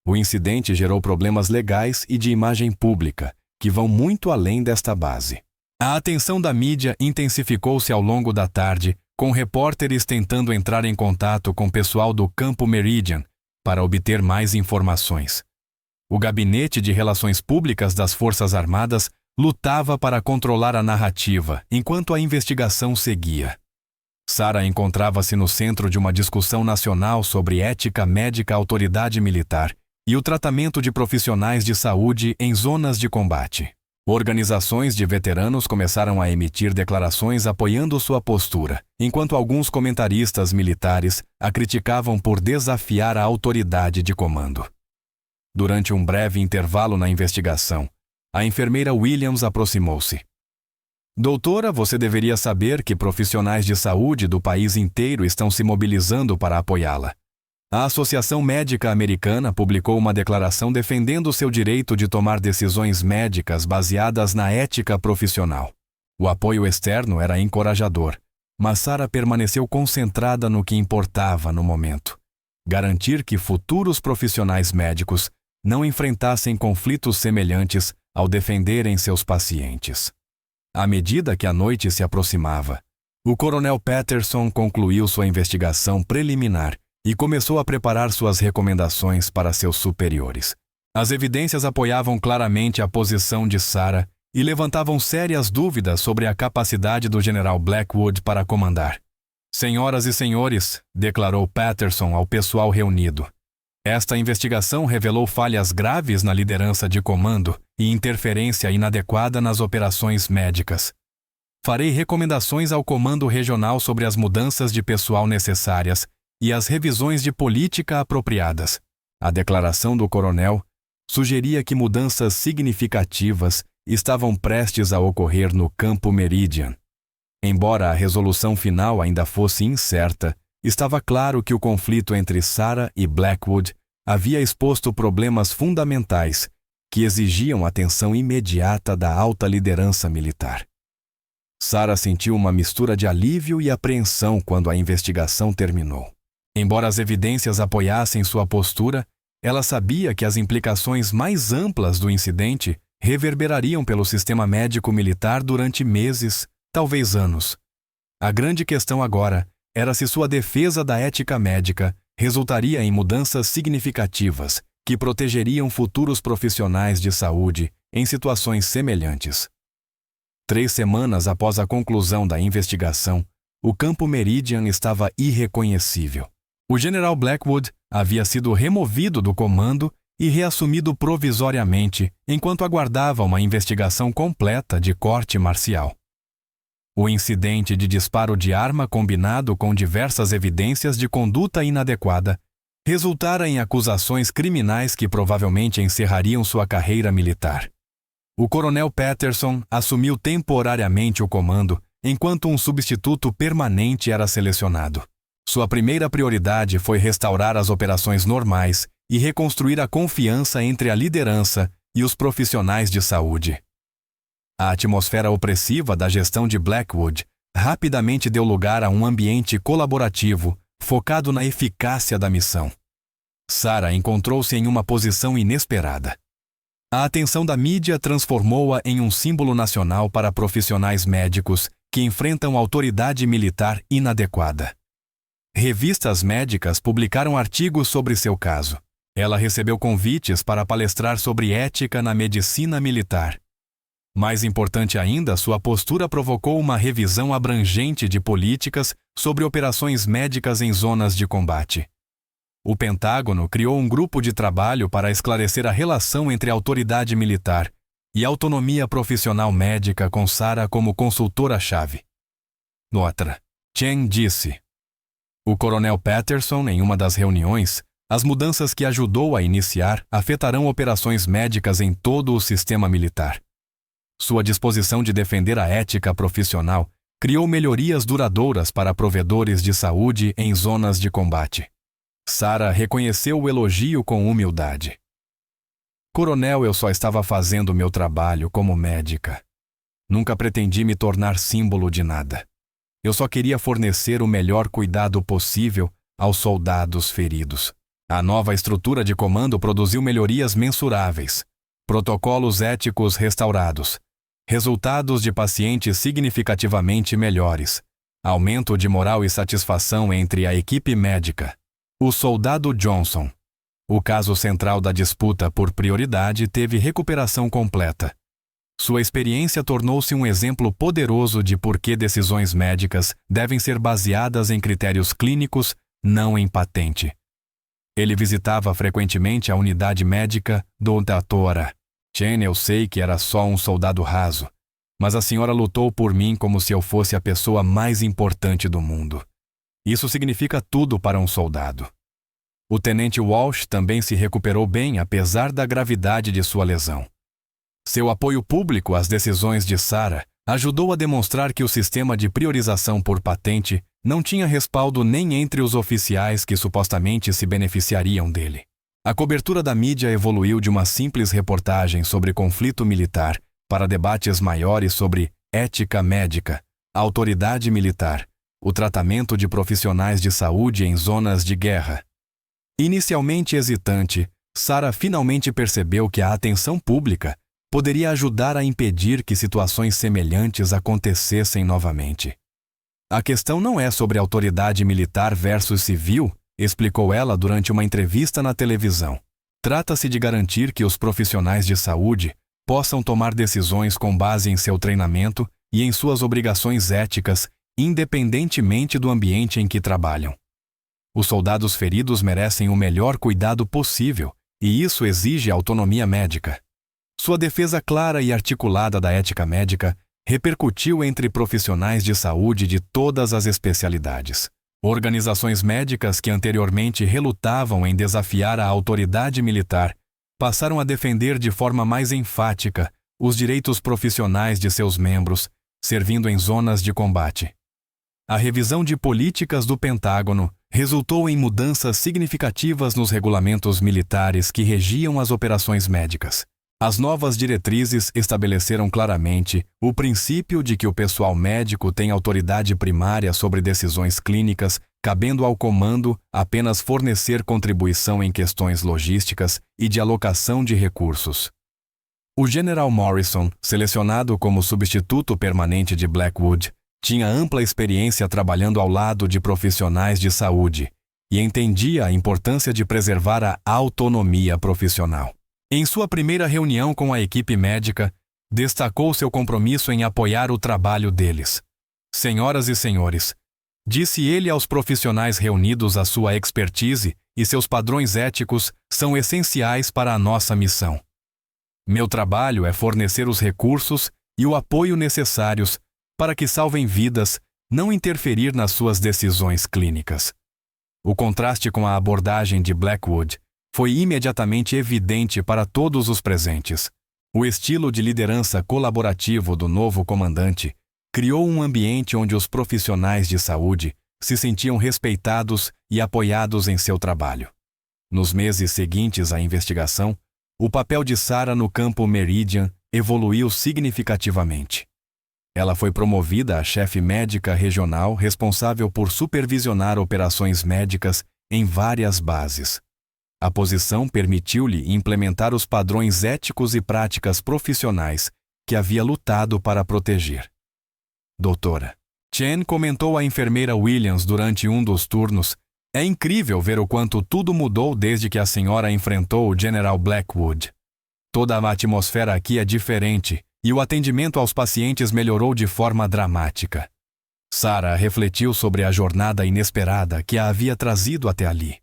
O incidente gerou problemas legais e de imagem pública, que vão muito além desta base. A atenção da mídia intensificou-se ao longo da tarde com repórteres tentando entrar em contato com o pessoal do Campo Meridian para obter mais informações. O Gabinete de Relações Públicas das Forças Armadas lutava para controlar a narrativa enquanto a investigação seguia. Sarah encontrava-se no centro de uma discussão nacional sobre ética médica, autoridade militar e o tratamento de profissionais de saúde em zonas de combate. Organizações de veteranos começaram a emitir declarações apoiando sua postura, enquanto alguns comentaristas militares a criticavam por desafiar a autoridade de comando. Durante um breve intervalo na investigação, a enfermeira Williams aproximou-se. Doutora, você deveria saber que profissionais de saúde do país inteiro estão se mobilizando para apoiá-la. A Associação Médica Americana publicou uma declaração defendendo seu direito de tomar decisões médicas baseadas na ética profissional. O apoio externo era encorajador, mas Sarah permaneceu concentrada no que importava no momento: garantir que futuros profissionais médicos não enfrentassem conflitos semelhantes ao defenderem seus pacientes. À medida que a noite se aproximava, o coronel Patterson concluiu sua investigação preliminar e começou a preparar suas recomendações para seus superiores. As evidências apoiavam claramente a posição de Sarah e levantavam sérias dúvidas sobre a capacidade do general Blackwood para comandar. Senhoras e senhores, declarou Patterson ao pessoal reunido, esta investigação revelou falhas graves na liderança de comando e interferência inadequada nas operações médicas. Farei recomendações ao comando regional sobre as mudanças de pessoal necessárias e as revisões de política apropriadas. A declaração do coronel sugeria que mudanças significativas estavam prestes a ocorrer no Campo Meridian. Embora a resolução final ainda fosse incerta, estava claro que o conflito entre Sarah e Blackwood havia exposto problemas fundamentais que exigiam atenção imediata da alta liderança militar. Sarah sentiu uma mistura de alívio e apreensão quando a investigação terminou. Embora as evidências apoiassem sua postura, ela sabia que as implicações mais amplas do incidente reverberariam pelo sistema médico-militar durante meses, talvez anos. A grande questão agora era se sua defesa da ética médica resultaria em mudanças significativas que protegeriam futuros profissionais de saúde em situações semelhantes. 3 semanas após a conclusão da investigação, o Campo Meridian estava irreconhecível. O general Blackwood havia sido removido do comando e reassumido provisoriamente enquanto aguardava uma investigação completa de corte marcial. O incidente de disparo de arma combinado com diversas evidências de conduta inadequada resultara em acusações criminais que provavelmente encerrariam sua carreira militar. O coronel Patterson assumiu temporariamente o comando enquanto um substituto permanente era selecionado. Sua primeira prioridade foi restaurar as operações normais e reconstruir a confiança entre a liderança e os profissionais de saúde. A atmosfera opressiva da gestão de Blackwood rapidamente deu lugar a um ambiente colaborativo, focado na eficácia da missão. Sarah encontrou-se em uma posição inesperada. A atenção da mídia transformou-a em um símbolo nacional para profissionais médicos que enfrentam autoridade militar inadequada. Revistas médicas publicaram artigos sobre seu caso. Ela recebeu convites para palestrar sobre ética na medicina militar. Mais importante ainda, sua postura provocou uma revisão abrangente de políticas sobre operações médicas em zonas de combate. O Pentágono criou um grupo de trabalho para esclarecer a relação entre autoridade militar e autonomia profissional médica, com Sarah como consultora-chave. Nota: Chen disse. O coronel Patterson, em uma das reuniões, as mudanças que ajudou a iniciar afetarão operações médicas em todo o sistema militar. Sua disposição de defender a ética profissional criou melhorias duradouras para provedores de saúde em zonas de combate. Sarah reconheceu o elogio com humildade. Coronel, eu só estava fazendo meu trabalho como médica. Nunca pretendi me tornar símbolo de nada. Eu só queria fornecer o melhor cuidado possível aos soldados feridos. A nova estrutura de comando produziu melhorias mensuráveis, protocolos éticos restaurados, resultados de pacientes significativamente melhores, Aumento de moral e satisfação entre a equipe médica. O soldado Johnson. O caso central da disputa por prioridade teve recuperação completa. Sua experiência tornou-se um exemplo poderoso de por que decisões médicas devem ser baseadas em critérios clínicos, não em patente. Ele visitava frequentemente a unidade médica do Dra. Chen, eu sei que era só um soldado raso, mas a senhora lutou por mim como se eu fosse a pessoa mais importante do mundo. Isso significa tudo para um soldado. O tenente Walsh também se recuperou bem apesar da gravidade de sua lesão. Seu apoio público às decisões de Sarah ajudou a demonstrar que o sistema de priorização por patente não tinha respaldo nem entre os oficiais que supostamente se beneficiariam dele. A cobertura da mídia evoluiu de uma simples reportagem sobre conflito militar para debates maiores sobre ética médica, autoridade militar, o tratamento de profissionais de saúde em zonas de guerra. Inicialmente hesitante, Sarah finalmente percebeu que a atenção pública poderia ajudar a impedir que situações semelhantes acontecessem novamente. A questão não é sobre autoridade militar versus civil, explicou ela durante uma entrevista na televisão. Trata-se de garantir que os profissionais de saúde possam tomar decisões com base em seu treinamento e em suas obrigações éticas, independentemente do ambiente em que trabalham. Os soldados feridos merecem o melhor cuidado possível, e isso exige autonomia médica. Sua defesa clara e articulada da ética médica repercutiu entre profissionais de saúde de todas as especialidades. Organizações médicas que anteriormente relutavam em desafiar a autoridade militar passaram a defender de forma mais enfática os direitos profissionais de seus membros, servindo em zonas de combate. A revisão de políticas do Pentágono resultou em mudanças significativas nos regulamentos militares que regiam as operações médicas. As novas diretrizes estabeleceram claramente o princípio de que o pessoal médico tem autoridade primária sobre decisões clínicas, cabendo ao comando apenas fornecer contribuição em questões logísticas e de alocação de recursos. O General Morrison, selecionado como substituto permanente de Blackwood, tinha ampla experiência trabalhando ao lado de profissionais de saúde e entendia a importância de preservar a autonomia profissional. Em sua primeira reunião com a equipe médica, destacou seu compromisso em apoiar o trabalho deles. Senhoras e senhores, disse ele aos profissionais reunidos, a sua expertise e seus padrões éticos são essenciais para a nossa missão. Meu trabalho é fornecer os recursos e o apoio necessários para que salvem vidas, não interferir nas suas decisões clínicas. O contraste com a abordagem de Blackwood foi imediatamente evidente para todos os presentes. O estilo de liderança colaborativo do novo comandante criou um ambiente onde os profissionais de saúde se sentiam respeitados e apoiados em seu trabalho. Nos meses seguintes à investigação, o papel de Sarah no campo Meridian evoluiu significativamente. Ela foi promovida a chefe médica regional responsável por supervisionar operações médicas em várias bases. A posição permitiu-lhe implementar os padrões éticos e práticas profissionais que havia lutado para proteger. Doutora Chen comentou à enfermeira Williams durante um dos turnos: é incrível ver o quanto tudo mudou desde que a senhora enfrentou o General Blackwood. Toda a atmosfera aqui é diferente e o atendimento aos pacientes melhorou de forma dramática. Sarah refletiu sobre a jornada inesperada que a havia trazido até ali.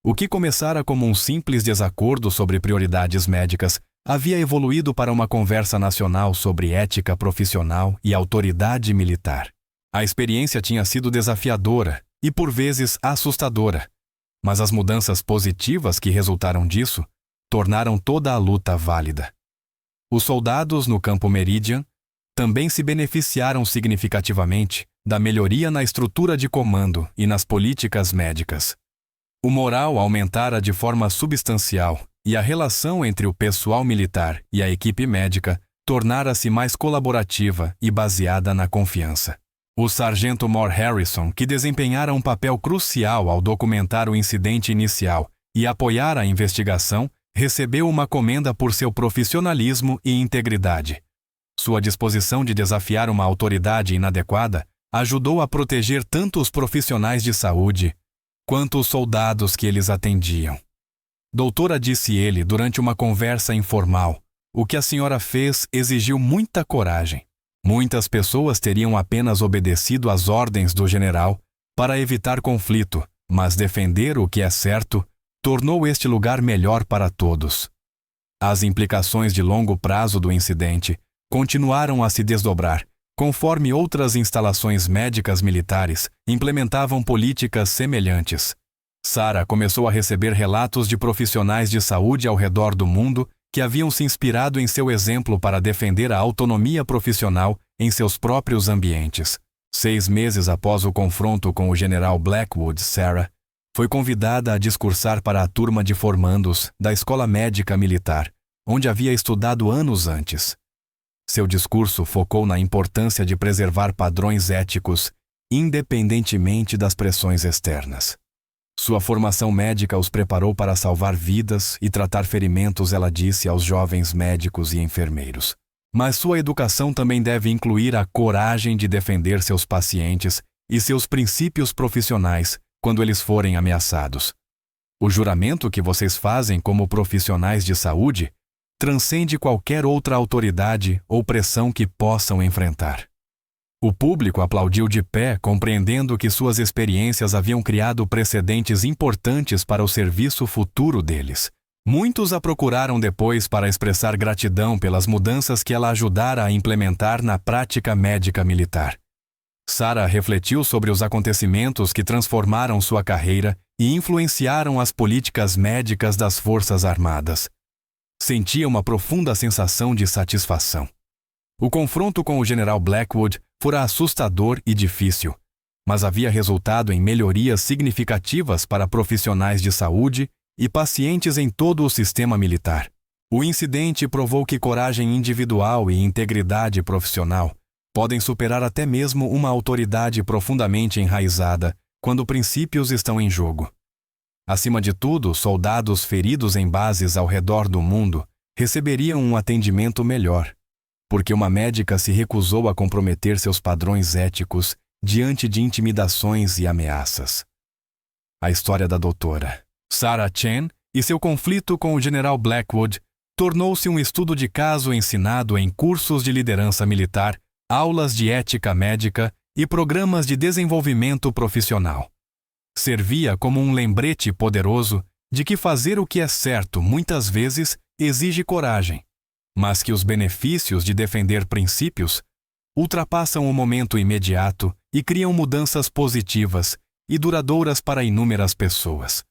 O que começara como um simples desacordo sobre prioridades médicas havia evoluído para uma conversa nacional sobre ética profissional e autoridade militar. A experiência tinha sido desafiadora e, por vezes, assustadora, mas as mudanças positivas que resultaram disso tornaram toda a luta válida. Os soldados no campo Meridian também se beneficiaram significativamente da melhoria na estrutura de comando e nas políticas médicas. O moral aumentara de forma substancial e a relação entre o pessoal militar e a equipe médica tornara-se mais colaborativa e baseada na confiança. O sargento Moore Harrison, que desempenhara um papel crucial ao documentar o incidente inicial e apoiar a investigação, recebeu uma comenda por seu profissionalismo e integridade. Sua disposição de desafiar uma autoridade inadequada ajudou a proteger tanto os profissionais de saúde quanto os soldados que eles atendiam. Doutora, disse ele durante uma conversa informal, o que a senhora fez exigiu muita coragem. Muitas pessoas teriam apenas obedecido às ordens do general para evitar conflito, mas defender o que é certo tornou este lugar melhor para todos. As implicações de longo prazo do incidente continuaram a se desdobrar, conforme outras instalações médicas militares implementavam políticas semelhantes. Sarah começou a receber relatos de profissionais de saúde ao redor do mundo que haviam se inspirado em seu exemplo para defender a autonomia profissional em seus próprios ambientes. 6 meses após o confronto com o general Blackwood, Sarah foi convidada a discursar para a turma de formandos da Escola Médica Militar, onde havia estudado anos antes. Seu discurso focou na importância de preservar padrões éticos, independentemente das pressões externas. Sua formação médica os preparou para salvar vidas e tratar ferimentos, ela disse aos jovens médicos e enfermeiros. Mas sua educação também deve incluir a coragem de defender seus pacientes e seus princípios profissionais quando eles forem ameaçados. O juramento que vocês fazem como profissionais de saúde transcende qualquer outra autoridade ou pressão que possam enfrentar. O público aplaudiu de pé, compreendendo que suas experiências haviam criado precedentes importantes para o serviço futuro deles. Muitos a procuraram depois para expressar gratidão pelas mudanças que ela ajudara a implementar na prática médica militar. Sarah refletiu sobre os acontecimentos que transformaram sua carreira e influenciaram as políticas médicas das Forças Armadas. Sentia uma profunda sensação de satisfação. O confronto com o general Blackwood fora assustador e difícil, mas havia resultado em melhorias significativas para profissionais de saúde e pacientes em todo o sistema militar. O incidente provou que coragem individual e integridade profissional podem superar até mesmo uma autoridade profundamente enraizada quando princípios estão em jogo. Acima de tudo, soldados feridos em bases ao redor do mundo receberiam um atendimento melhor, porque uma médica se recusou a comprometer seus padrões éticos diante de intimidações e ameaças. A história da doutora Sarah Chen e seu conflito com o general Blackwood tornou-se um estudo de caso ensinado em cursos de liderança militar, aulas de ética médica e programas de desenvolvimento profissional. Servia como um lembrete poderoso de que fazer o que é certo muitas vezes exige coragem, mas que os benefícios de defender princípios ultrapassam o momento imediato e criam mudanças positivas e duradouras para inúmeras pessoas.